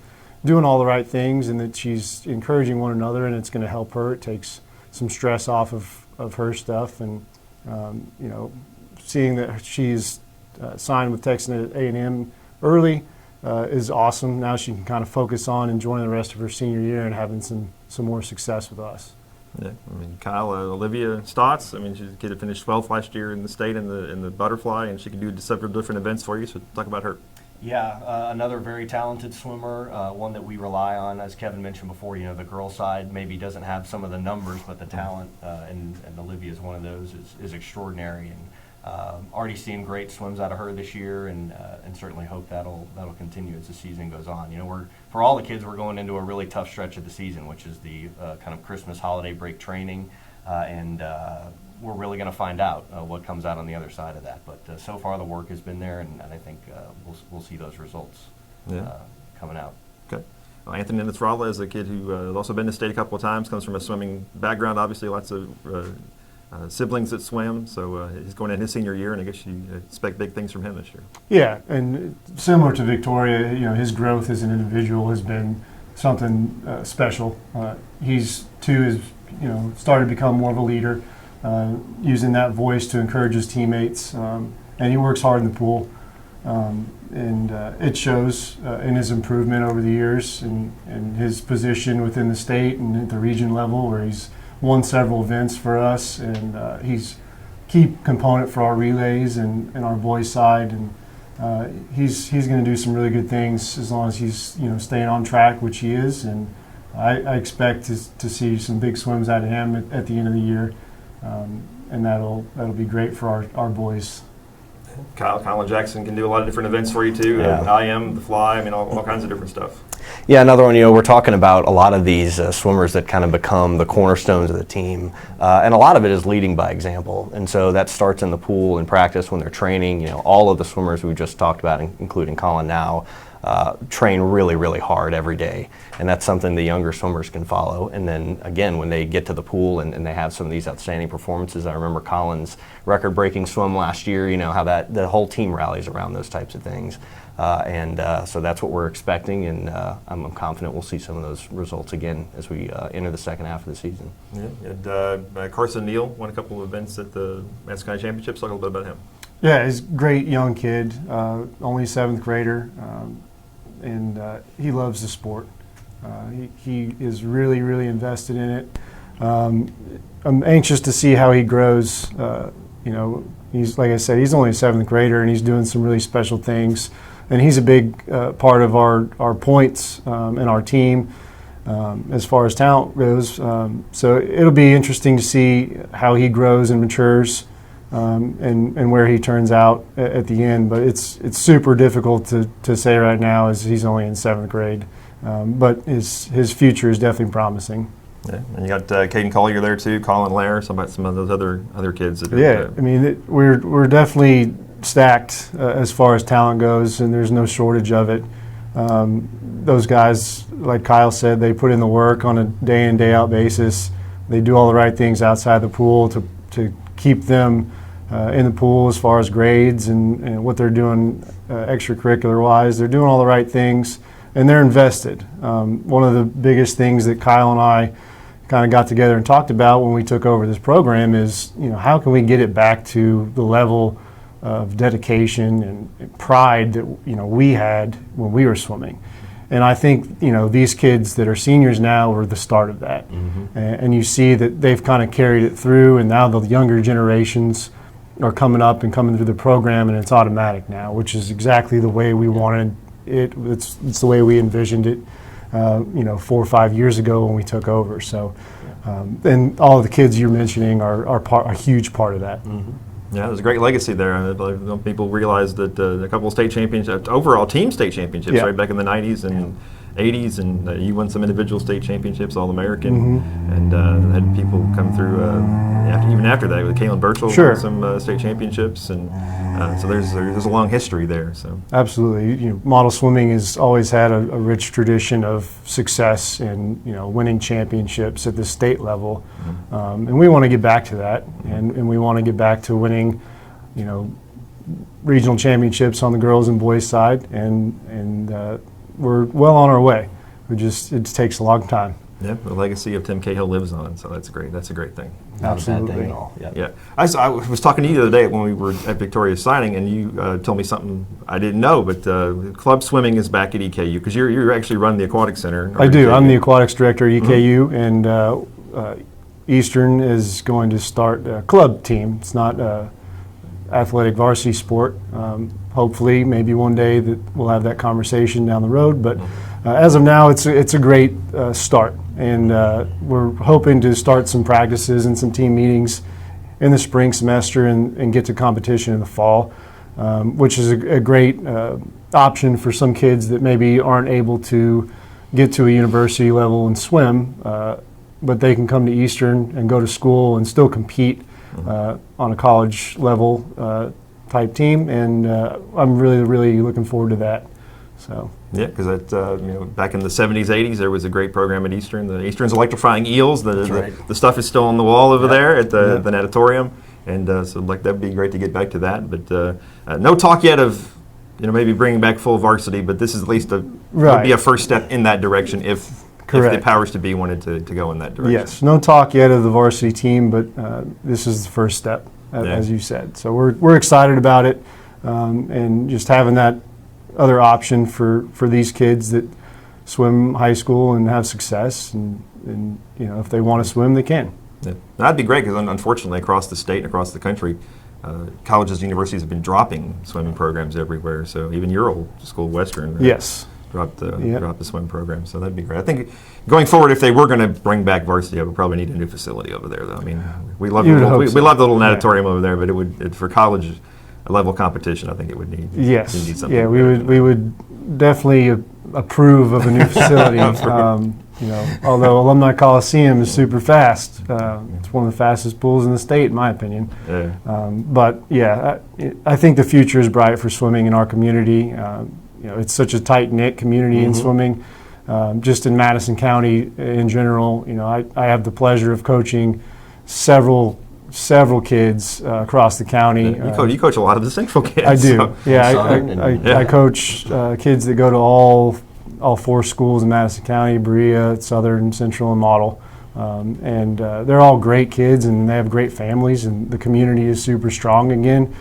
doing all the right things and that she's encouraging one another, and it's going to help her. It takes some stress off of her stuff, and seeing that she's signed with Texas A&M early is awesome. Now she can kind of focus on enjoying the rest of her senior year and having some more success with us. Yeah, I mean, Kyle, Olivia Stotts, I mean, she's a kid that finished 12th last year in the state in the butterfly, and she can do several different events for you, so talk about her. Yeah, another very talented swimmer, one that we rely on, as Kevin mentioned before. The girls' side maybe doesn't have some of the numbers, but the talent, and Olivia is one of those, is extraordinary. And already seeing great swims out of her this year, and certainly hope that'll continue as the season goes on. For all the kids, we're going into a really tough stretch of the season, which is the kind of Christmas holiday break training, and we're really going to find out what comes out on the other side of that. But so far the work has been there, and I think we'll see those results coming out. Okay. Well, Anthony Nasrallah is a kid who has also been to state a couple of times, comes from a swimming background, obviously lots of siblings that swim, so he's going in his senior year, and I guess you expect big things from him this year. Yeah, and similar to Victoria, his growth as an individual has been something special. He's started to become more of a leader, using that voice to encourage his teammates, and he works hard in the pool, and it shows in his improvement over the years and his position within the state and at the region level, where he's won several events for us, and he's a key component for our relays and our boys side, and he's going to do some really good things as long as he's staying on track, which he is, and I expect to see some big swims out of him at the end of the year, and that'll be great for our boys. Colin Jackson can do a lot of different events for you too. IM, the fly, I mean all kinds of different stuff. Yeah, another one, we're talking about a lot of these swimmers that kind of become the cornerstones of the team, and a lot of it is leading by example, and so that starts in the pool in practice when they're training. All of the swimmers we just talked about, including Colin now, train really, really hard every day, and that's something the younger swimmers can follow. And then again, when they get to the pool and they have some of these outstanding performances, I remember Colin's record-breaking swim last year, how the whole team rallies around those types of things. So that's what we're expecting, and I'm confident we'll see some of those results again as we enter the second half of the season. Yeah, and Carson Neal won a couple of events at the Madison County Championships. Talk a little bit about him. Yeah, he's a great young kid, only 7th grader, and he loves the sport. He is really, really invested in it. I'm anxious to see how he grows. He's, like I said, he's only a 7th grader, and he's doing some really special things. And he's a big part of our points and our team as far as talent goes. So it'll be interesting to see how he grows and matures and where he turns out at the end. But it's super difficult to say right now, as he's only in 7th grade. But his future is definitely promising. Yeah, and you got Caden Collier there too, Colin Lair, some of those other kids. I mean, we're definitely stacked as far as talent goes, and there's no shortage of it. Those guys, like Kyle said, they put in the work on a day in, day out basis. They do all the right things outside the pool to keep them in the pool as far as grades and what they're doing extracurricular wise. They're doing all the right things, and they're invested. One of the biggest things that Kyle and I kind of got together and talked about when we took over this program is, how can we get it back to the level of dedication and pride that, we had when we were swimming. And I think, these kids that are seniors now were the start of that. And you see that they've kind of carried it through, and now the younger generations are coming up and coming through the program, and it's automatic now, which is exactly the way we wanted it. It's the way we envisioned it, 4 or 5 years ago when we took over. So, and all of the kids you're mentioning are a huge part of that. Yeah, there's a great legacy there. I believe people realize that a couple of state championships, overall team state championships, right back in the 90s and 80s, and you won some individual state championships, All-American, and had people come through even after that with Cain Birchall won some state championships, and so there's a long history there. So absolutely, model swimming has always had a rich tradition of success and winning championships at the state level, and we want to get back to that, and we want to get back to winning, regional championships on the girls and boys side, and we're well on our way. It just takes a long time. Yeah, the legacy of Tim Cahill lives on, so that's great. That's a great thing. Absolutely. Not a bad thing at all. Yeah. I was talking to you the other day when we were at Victoria's signing, and you told me something I didn't know, but club swimming is back at EKU, because you actually run the aquatic center. I do. I'm the aquatics director at EKU, and Eastern is going to start a club team. It's not athletic varsity sport. Hopefully, maybe one day that we'll have that conversation down the road. But as of now, it's a great start, and we're hoping to start some practices and some team meetings in the spring semester and get to competition in the fall, which is a great option for some kids that maybe aren't able to get to a university level and swim, but they can come to Eastern and go to school and still compete on a college level type team, and I'm really looking forward to that. So yeah, because back in the 70s, 80s, there was a great program at Eastern. The Eastern's Electrifying Eels. The stuff is still on the wall over there at the natatorium, and so that'd be great to get back to that. But no talk yet of maybe bringing back full varsity, but this is at least would be a first step in that direction if the powers to be wanted to go in that direction. Yes, no talk yet of the varsity team, but this is the first step, as you said. So we're excited about it, and just having that other option for these kids that swim high school and have success, and if they want to swim, they can. Yeah. That'd be great, because unfortunately across the state and across the country, colleges and universities have been dropping swimming programs everywhere. So even your old school, Western, dropped the swim program. So that'd be great. I think going forward, if they were going to bring back varsity, I would probably need a new facility over there, though. I mean, we love the little natatorium over there, but it would for college level competition, I think it would need. Yes. Need something. Yeah, we would definitely approve of a new facility. Although Alumni Coliseum is super fast, it's one of the fastest pools in the state, in my opinion. But yeah, I think the future is bright for swimming in our community. It's such a tight-knit community in swimming. Just in Madison County in general, I have the pleasure of coaching several kids across the county. You coach a lot of the Central kids. I do. So. I coach kids that go to all 4 schools in Madison County: Berea, Southern, Central, and Model. And they're all great kids, and they have great families, and the community is super strong again,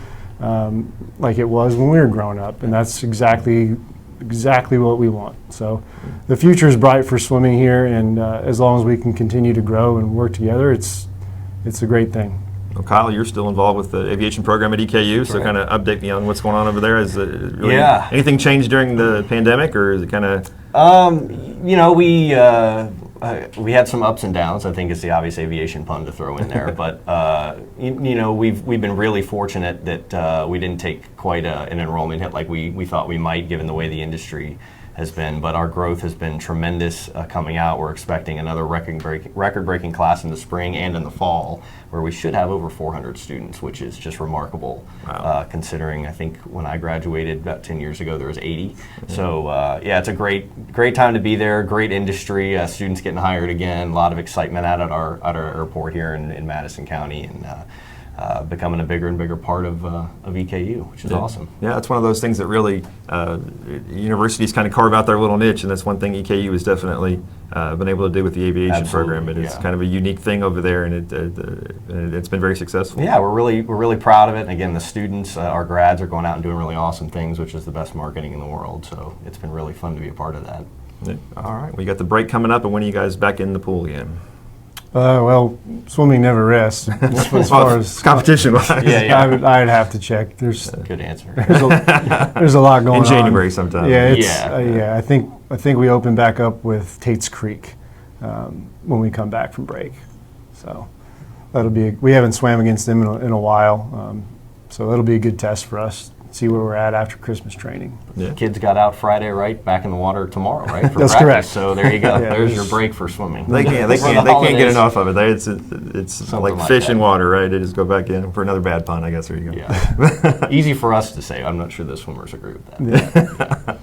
like it was when we were growing up, and that's exactly what we want. So the future is bright for swimming here, and as long as we can continue to grow and work together, it's a great thing. Well, Kyle, you're still involved with the aviation program at EKU, so kind of update me on what's going on over there. Is anything changed during the pandemic, or is it kind of? We had some ups and downs. I think it's the obvious aviation pun to throw in there, but we've been really fortunate that we didn't take quite an enrollment hit like we thought we might, given the way the industry has been. But our growth has been tremendous coming out. We're expecting another record-breaking class in the spring and in the fall, where we should have over 400 students, which is just remarkable. Wow. Considering I think when I graduated about 10 years ago, there was 80. Mm-hmm. So it's a great time to be there. Great industry. Students getting hired again. A lot of excitement out at our airport here in Madison County, and becoming a bigger and bigger part of EKU, which is awesome. Yeah, it's one of those things that really universities kind of carve out their little niche, and that's one thing EKU has definitely been able to do with the aviation program. It is kind of a unique thing over there, and it's been very successful. Yeah, we're really proud of it. And again, the students, our grads, are going out and doing really awesome things, which is the best marketing in the world. So it's been really fun to be a part of that. Yeah. All right, we got the break coming up, and when are you guys back in the pool again? Well, swimming never rests as far as competition-wise. I'd have to check. There's good answer. There's a lot going on in January sometime. Yeah, I think we open back up with Tate's Creek when we come back from break. So that'll be. We haven't swam against them in a while, so that'll be a good test for us. See where we're at after Christmas training. Yeah. Kids got out Friday, right? Back in the water tomorrow, right? For That's practice. Correct. So there you go. There's your break for swimming. They can't get enough of it. It's like fish in water, right? They just go back in for another bad pun, I guess. There you go. Yeah. Easy for us to say. I'm not sure the swimmers agree with that. Yeah.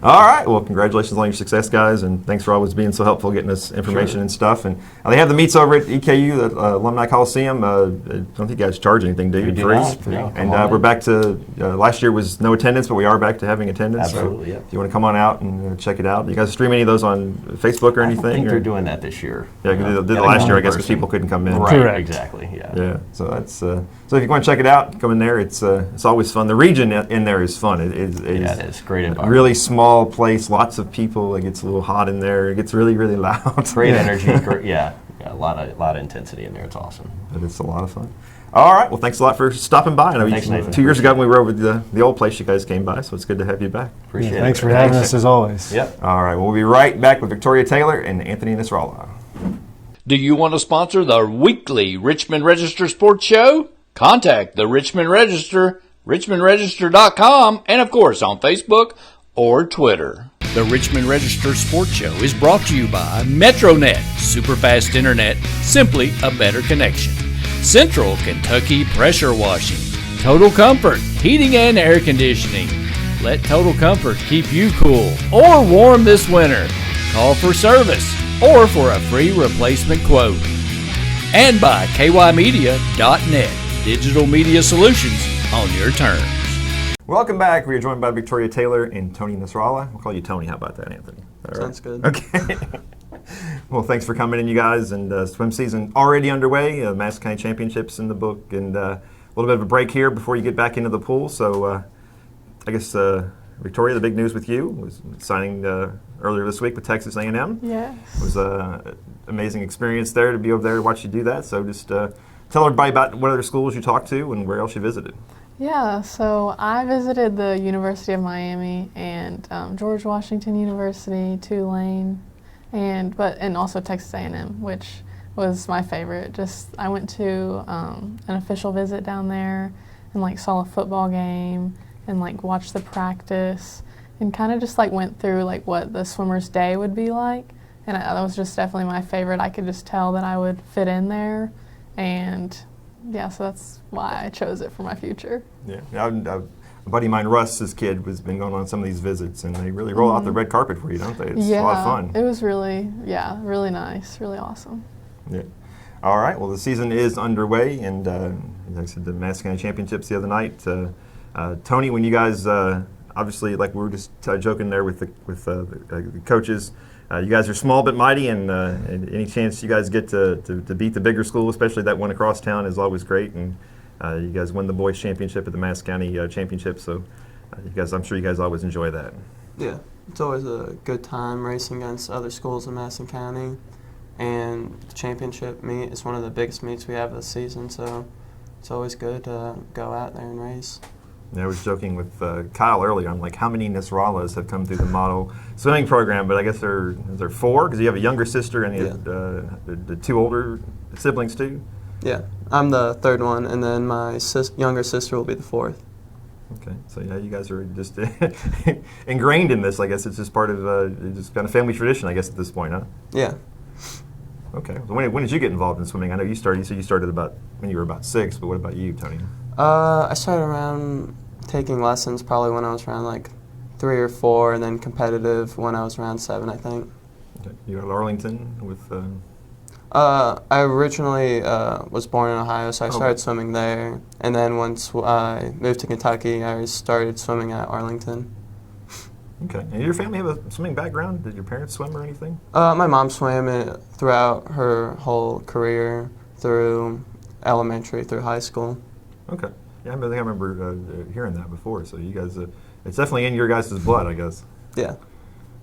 All right. Well, congratulations on your success, guys, and thanks for always being so helpful getting us information and stuff. And they have the meets over at EKU, the Alumni Coliseum. I don't think you guys charge anything, do you? We do not. No, and we're back to last year was no attendance, but we are back to having attendance. Absolutely. So if you want to come on out and check it out, you guys stream any of those on Facebook or anything? I think they're doing that this year. Yeah, they did it last year, I guess, because people couldn't come in. Right. Correct. Exactly. Yeah. Yeah. So that's so if you want to check it out, come in there. It's always fun. The region in there is fun. It is great environment. Really small place, lots of people. It gets a little hot in there. It gets really, really loud. Great energy. A lot of intensity in there. It's awesome. But it's a lot of fun. All right. Well, thanks a lot for stopping by. I know Thanks, Nathan. 2 years ago when we were over the old place, you guys came by, so it's good to have you back. Appreciate it. Thanks for having us as always. Yep. All right. We'll be right back with Victoria Taylor and Anthony Nasrallah. Do you want to sponsor the weekly Richmond Register Sports Show? Contact the Richmond Register, richmondregister.com, and of course on Facebook or Twitter. The Richmond Register Sports Show is brought to you by MetroNet, superfast internet, simply a better connection. Central Kentucky Pressure Washing, Total Comfort, heating and air conditioning. Let Total Comfort keep you cool or warm this winter. Call for service or for a free replacement quote. And by kymedia.net, digital media solutions on your terms. Welcome back. We are joined by Victoria Taylor and Tony Nasrallah. We'll call you Tony. How about that, Anthony? Sounds good. Okay. Well, thanks for coming in, you guys. And swim season already underway. Madison County Championships in the book, and a little bit of a break here before you get back into the pool. So I guess, Victoria, the big news with you was signing earlier this week with Texas A&M. Yes. It was an amazing experience there to be over there to watch you do that. So just tell everybody about what other schools you talked to and where else you visited. Yeah, so I visited the University of Miami and George Washington University, Tulane, and also Texas A&M, which was my favorite. I went to an official visit down there and saw a football game and watched the practice and kind of just went through what the swimmer's day would be like. And that was just definitely my favorite. I could just tell that I would fit in there, and yeah, so that's why I chose it for my future. Yeah, a buddy of mine, Russ's kid, has been going on some of these visits, and they really roll out the red carpet for you, don't they? It's a lot of fun. It was really nice, really awesome. Yeah. All right, well, the season is underway, and like I said, the Madison County Championships the other night. Tony, when you guys, obviously, we were just joking there with the coaches, you guys are small but mighty, and any chance you guys get to beat the bigger school, especially that one across town, is always great. And you guys won the boys championship at the Madison County Championship, so I'm sure you guys always enjoy that. Yeah, it's always a good time racing against other schools in Madison County, and the championship meet is one of the biggest meets we have this season, so it's always good to go out there and race. I was joking with Kyle earlier. I'm like, how many Nasrallahs have come through the model swimming program? But I guess there are 4, because you have a younger sister and you have the 2 older siblings too. Yeah, I'm the 3rd one, and then my younger sister will be the 4th. Okay, so yeah, you guys are just ingrained in this. I guess it's just part of just kind of family tradition, I guess, at this point, huh? Yeah. Okay. So when did you get involved in swimming? I know you started. You said you started when you were about 6, but what about you, Tony? I started around taking lessons probably when I was around 3 or 4, and then competitive when I was around 7, I think. Okay. You were at Arlington with? I originally was born in Ohio, so I started swimming there. And then once I moved to Kentucky, I started swimming at Arlington. Okay. And your family have a swimming background? Did your parents swim or anything? My mom swam throughout her whole career, through elementary, through high school. Okay. Yeah, I remember hearing that before. So you guys, it's definitely in your guys' blood, I guess. Yeah.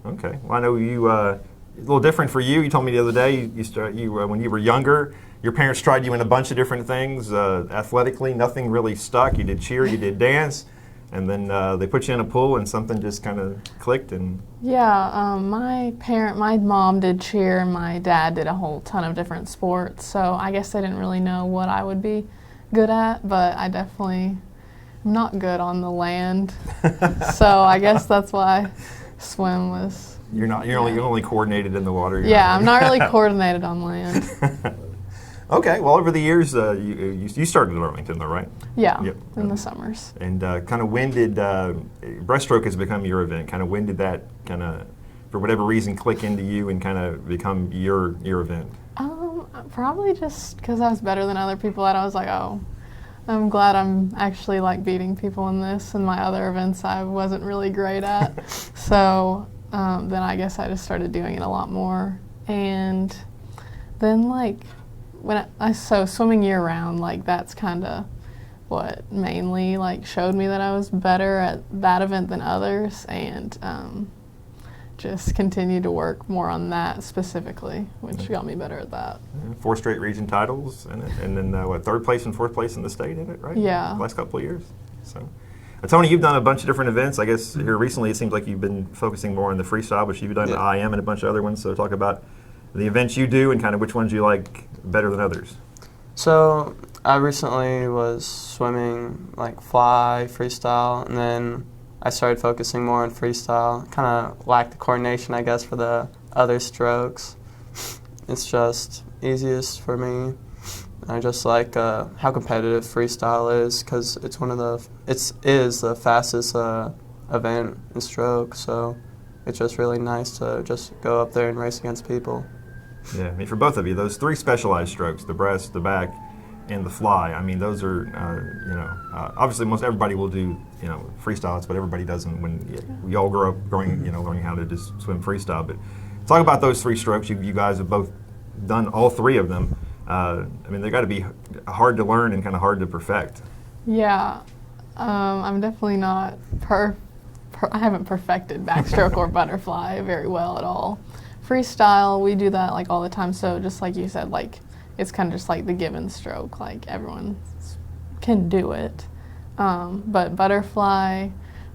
Okay. Well, I know you. A little different for you. You told me the other day when you were younger, your parents tried you in a bunch of different things. Athletically, nothing really stuck. You did cheer, you did dance, and then they put you in a pool, and something just kind of clicked. And yeah, my mom did cheer, and my dad did a whole ton of different sports. So I guess they didn't really know what I would be good at, but I definitely am not good on the land. So I guess that's why swim was. You're only coordinated in the water. Yeah, I'm not really coordinated on land. Okay, well, over the years, you started at Arlington, though, right? Yeah, yep. In the summers. And kind of when did breaststroke has become your event? Kind of when did that kind of, for whatever reason, click into you and kind of become your event? Probably just because I was better than other people at it. I was like, oh, I'm glad I'm actually like beating people in this, and my other events I wasn't really great at. So then I guess I just started doing it a lot more. And then like so swimming year round, like that's kind of what mainly like showed me that I was better at that event than others, and just continued to work more on that specifically, which got me better at that. 4 straight region titles in it, and then what, 3rd place and 4th place in the state in it, right? Yeah. The last couple of years. So, Tony, you've done a bunch of different events. I guess here recently it seems like you've been focusing more on the freestyle, but you've done the IM and a bunch of other ones. So talk about the events you do and kind of which ones you like better than others. So I recently was swimming like fly, freestyle, and then I started focusing more on freestyle. Kind of lacked the coordination, I guess, for the other strokes. It's just easiest for me. I just like how competitive freestyle is, because it's the fastest event in stroke. So it's just really nice to just go up there and race against people. Yeah, I mean, for both of you, those 3 specialized strokes, the breast, the back, and the fly, I mean, those are, obviously most everybody will do, freestyle. It's what everybody does when we all grow up learning how to just swim freestyle. But talk about those 3 strokes. You guys have both done all 3 of them. I mean, they got to be hard to learn and kind of hard to perfect. Yeah, I'm definitely not I haven't perfected backstroke or butterfly very well at all. Freestyle, we do that like all the time. So just like you said, like it's kind of just like the given stroke. Like everyone can do it. But butterfly,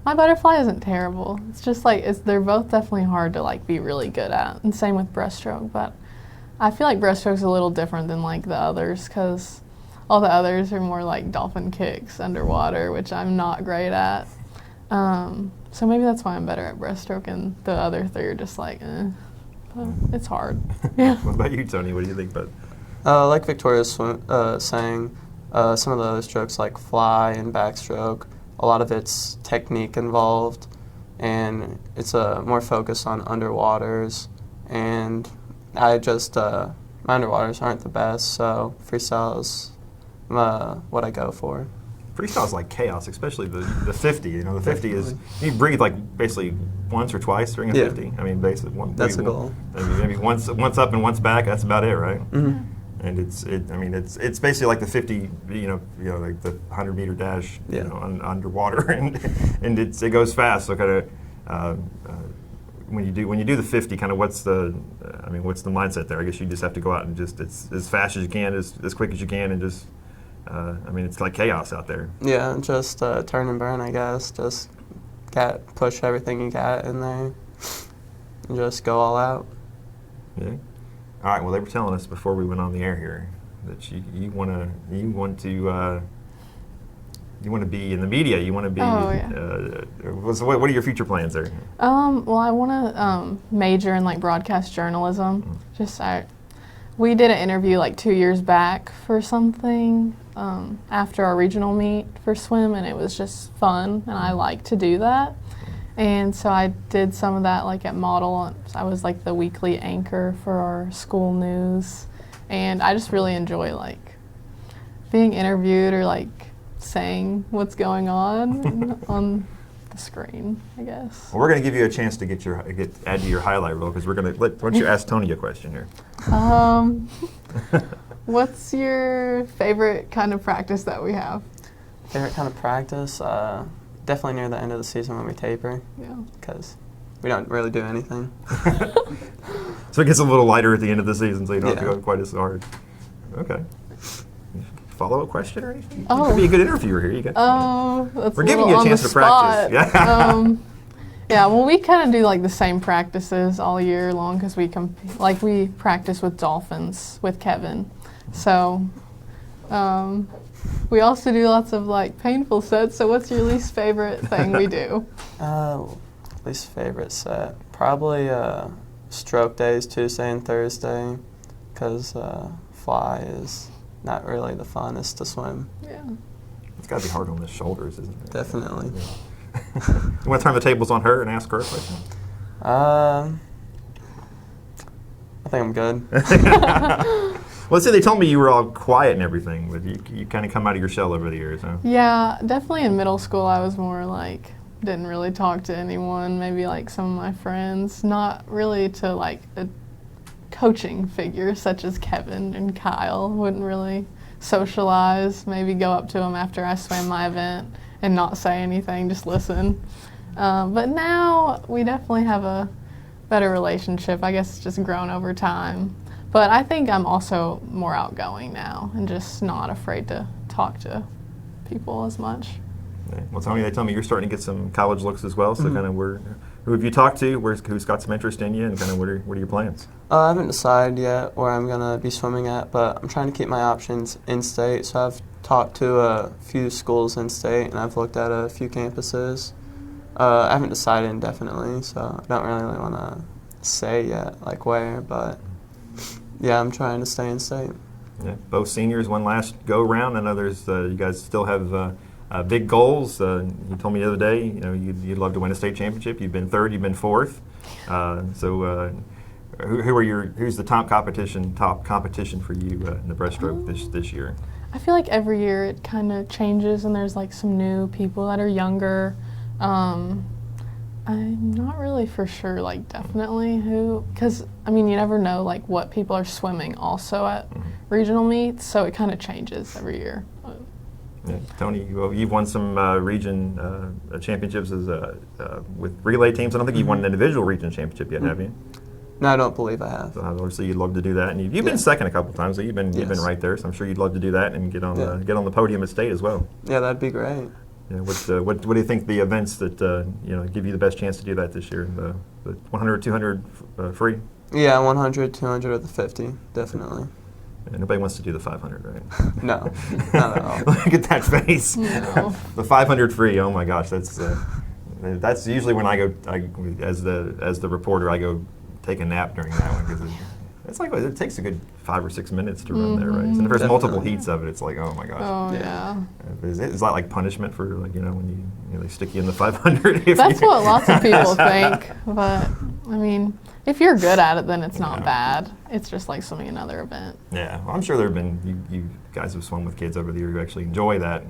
my butterfly isn't terrible. It's just like they're both definitely hard to like be really good at. And same with breaststroke. But I feel like breaststroke's a little different than like the others, because all the others are more like dolphin kicks underwater, which I'm not great at. So maybe that's why I'm better at breaststroke, and the other 3 are just like, but it's hard. Yeah. What about you, Tony? What do you think about? Like Victoria's saying, some of the other strokes like fly and backstroke, a lot of it's technique involved, and it's more focused on underwaters. And I just my underwaters aren't the best, so freestyle is what I go for. Freestyle is like chaos, especially the 50. The 50 is, you breathe like basically once or twice during a 50. I mean, basically that's the goal. Maybe once up and once back. That's about it, right? Mm-hmm. And it's basically like the 50, like the 100-meter dash, underwater, and it goes fast. So kind of when you do the 50, kind of what's the mindset there? I guess you just have to go out and just as fast as you can, as quick as you can, and just. It's like chaos out there. Yeah, just turn and burn, I guess. Just push everything you got in there and just go all out. Yeah. All right. Well, they were telling us before we went on the air here that you want to be in the media. You want to be. Oh, yeah. So what are your future plans there? Well, I want to major in like broadcast journalism. We did an interview like 2 years back for something after our regional meet for swim, and it was just fun, and I like to do that. And so I did some of that like at Model. I was like the weekly anchor for our school news, And I just really enjoy like being interviewed or like saying what's going on on the screen, I guess. Well, we're going to give you a chance to add to your highlight reel, because we're going to why don't you ask Tony a question here? What's your favorite kind of practice that we have? Favorite kind of practice? Definitely near the end of the season when we taper. Yeah. Because we don't really do anything. So it gets a little lighter at the end of the season, so you don't have to go quite as hard. Okay. Follow-up question or anything? You could be a good interviewer here. That's we're giving you a chance to practice. Yeah. Yeah. Well, we kind of do like the same practices all year long because we practice with Dolphins with Kevin. So we also do lots of like painful sets. So what's your least favorite thing we do? Least favorite set? Probably stroke days, Tuesday and Thursday, because fly is not really the funnest to swim. Yeah. It's got to be hard on the shoulders, isn't it? Definitely. Yeah. You want to turn the tables on her and ask her a question? I think I'm good. Well, see, they told me you were all quiet and everything, but you kind of come out of your shell over the years, huh? Yeah, definitely in middle school I was more like, didn't really talk to anyone, maybe like some of my friends, not really to like a coaching figure such as Kevin and Kyle. Wouldn't really socialize, maybe go up to them after I swam my event and not say anything, just listen. But now we definitely have a better relationship. I guess it's just grown over time. But I think I'm also more outgoing now and just not afraid to talk to people as much. Okay. Well, Tony, they tell me you're starting to get some college looks as well. So kind of who have you talked to? Who's got some interest in you, and kind of what are your plans? I haven't decided yet where I'm going to be swimming at, but I'm trying to keep my options in-state. So I've talked to a few schools in-state, and I've looked at a few campuses. I haven't decided indefinitely, so I don't really want to say yet, like where, but yeah, I'm trying to stay in-state. Yeah, both seniors, one last go-round. I know you guys still have big goals. You told me the other day, you'd love to win a state championship. You've been third, you've been fourth. Who's the top competition for you in the breaststroke this year? I feel like every year it kind of changes, and there's like some new people that are younger. I'm not really for sure, like definitely who, because I mean you never know like what people are swimming also at regional meets, so it kind of changes every year. Yeah. Tony, you've won some region championships with relay teams. I don't think you've won an individual region championship yet, have you? No, I don't believe I have. So obviously, you'd love to do that, and you've been second a couple times. So you've been right there. So I'm sure you'd love to do that and get on the podium at state as well. Yeah, that'd be great. Yeah, what do you think the events that give you the best chance to do that this year? The 100, 200 free? Yeah, 100, 200, or the 50, definitely. Yeah, nobody wants to do the 500, right? No, not at all. Look at that face. No. The 500 free. Oh my gosh, that's usually when I go as the reporter. I go take a nap during that one because it's like it takes a good 5 or 6 minutes to run their race, and if there's multiple heats of it, it's like, oh my gosh. Oh yeah. Is that like punishment for when they stick you in the 500? That's what lots of people think, but I mean, if you're good at it, then it's not bad. It's just like swimming another event. Yeah, well, I'm sure there have been you guys have swum with kids over the year who actually enjoy that.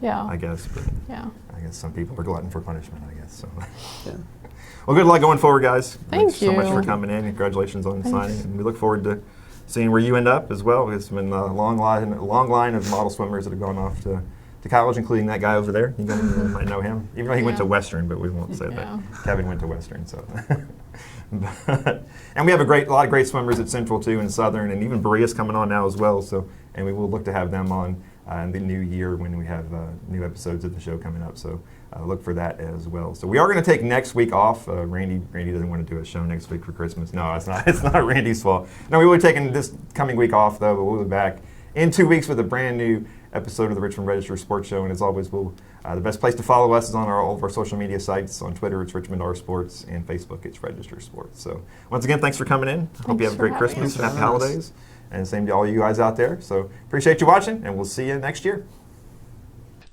Yeah. I guess, but yeah. I guess some people are glutton for punishment. I guess so. Yeah. Well, good luck going forward, guys. Thanks so much for coming in. Congratulations on signing, and we look forward to seeing where you end up as well. It's been a long line of model swimmers that have gone off to college, including that guy over there. You guys might know him, even though he went to Western, but we won't say that. Kevin went to Western, so. And we have a lot of great swimmers at Central too, and Southern, and even Berea's coming on now as well. So, and we will look to have them on in the new year when we have new episodes of the show coming up. So look for that as well. So we are going to take next week off. Randy doesn't want to do a show next week for Christmas. No, it's not. It's not Randy's fault. No, we will be taking this coming week off though, but we'll be back in 2 weeks with a brand new episode of the Richmond Register Sports Show. And as always, the best place to follow us is on all of our social media sites. On Twitter, it's Richmond R Sports, and Facebook, it's Register Sports. So once again, thanks for coming in. Hope you have a great Christmas and happy holidays. And same to all you guys out there. So appreciate you watching, and we'll see you next year.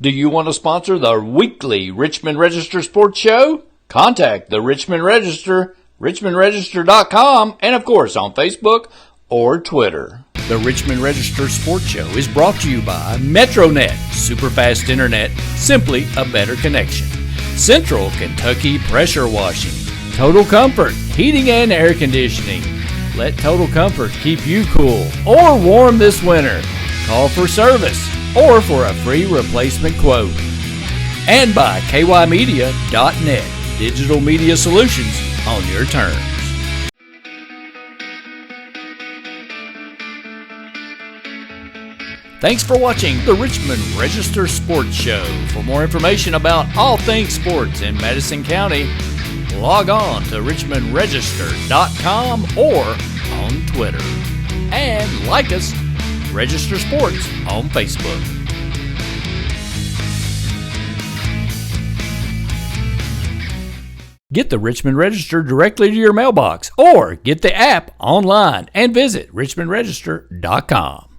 Do you want to sponsor the weekly Richmond Register Sports Show? Contact the Richmond Register, richmondregister.com, and of course on Facebook or Twitter. The Richmond Register Sports Show is brought to you by MetroNet, superfast internet, simply a better connection. Central Kentucky Pressure Washing. Total Comfort, heating and air conditioning. Let Total Comfort keep you cool or warm this winter. Call for service or for a free replacement quote. And by kymedia.net, digital media solutions on your terms. Thanks for watching the Richmond Register Sports Show. For more information about all things sports in Madison County, log on to richmondregister.com or on Twitter. And like us, Register Sports on Facebook. Get the Richmond Register directly to your mailbox or get the app online and visit richmondregister.com.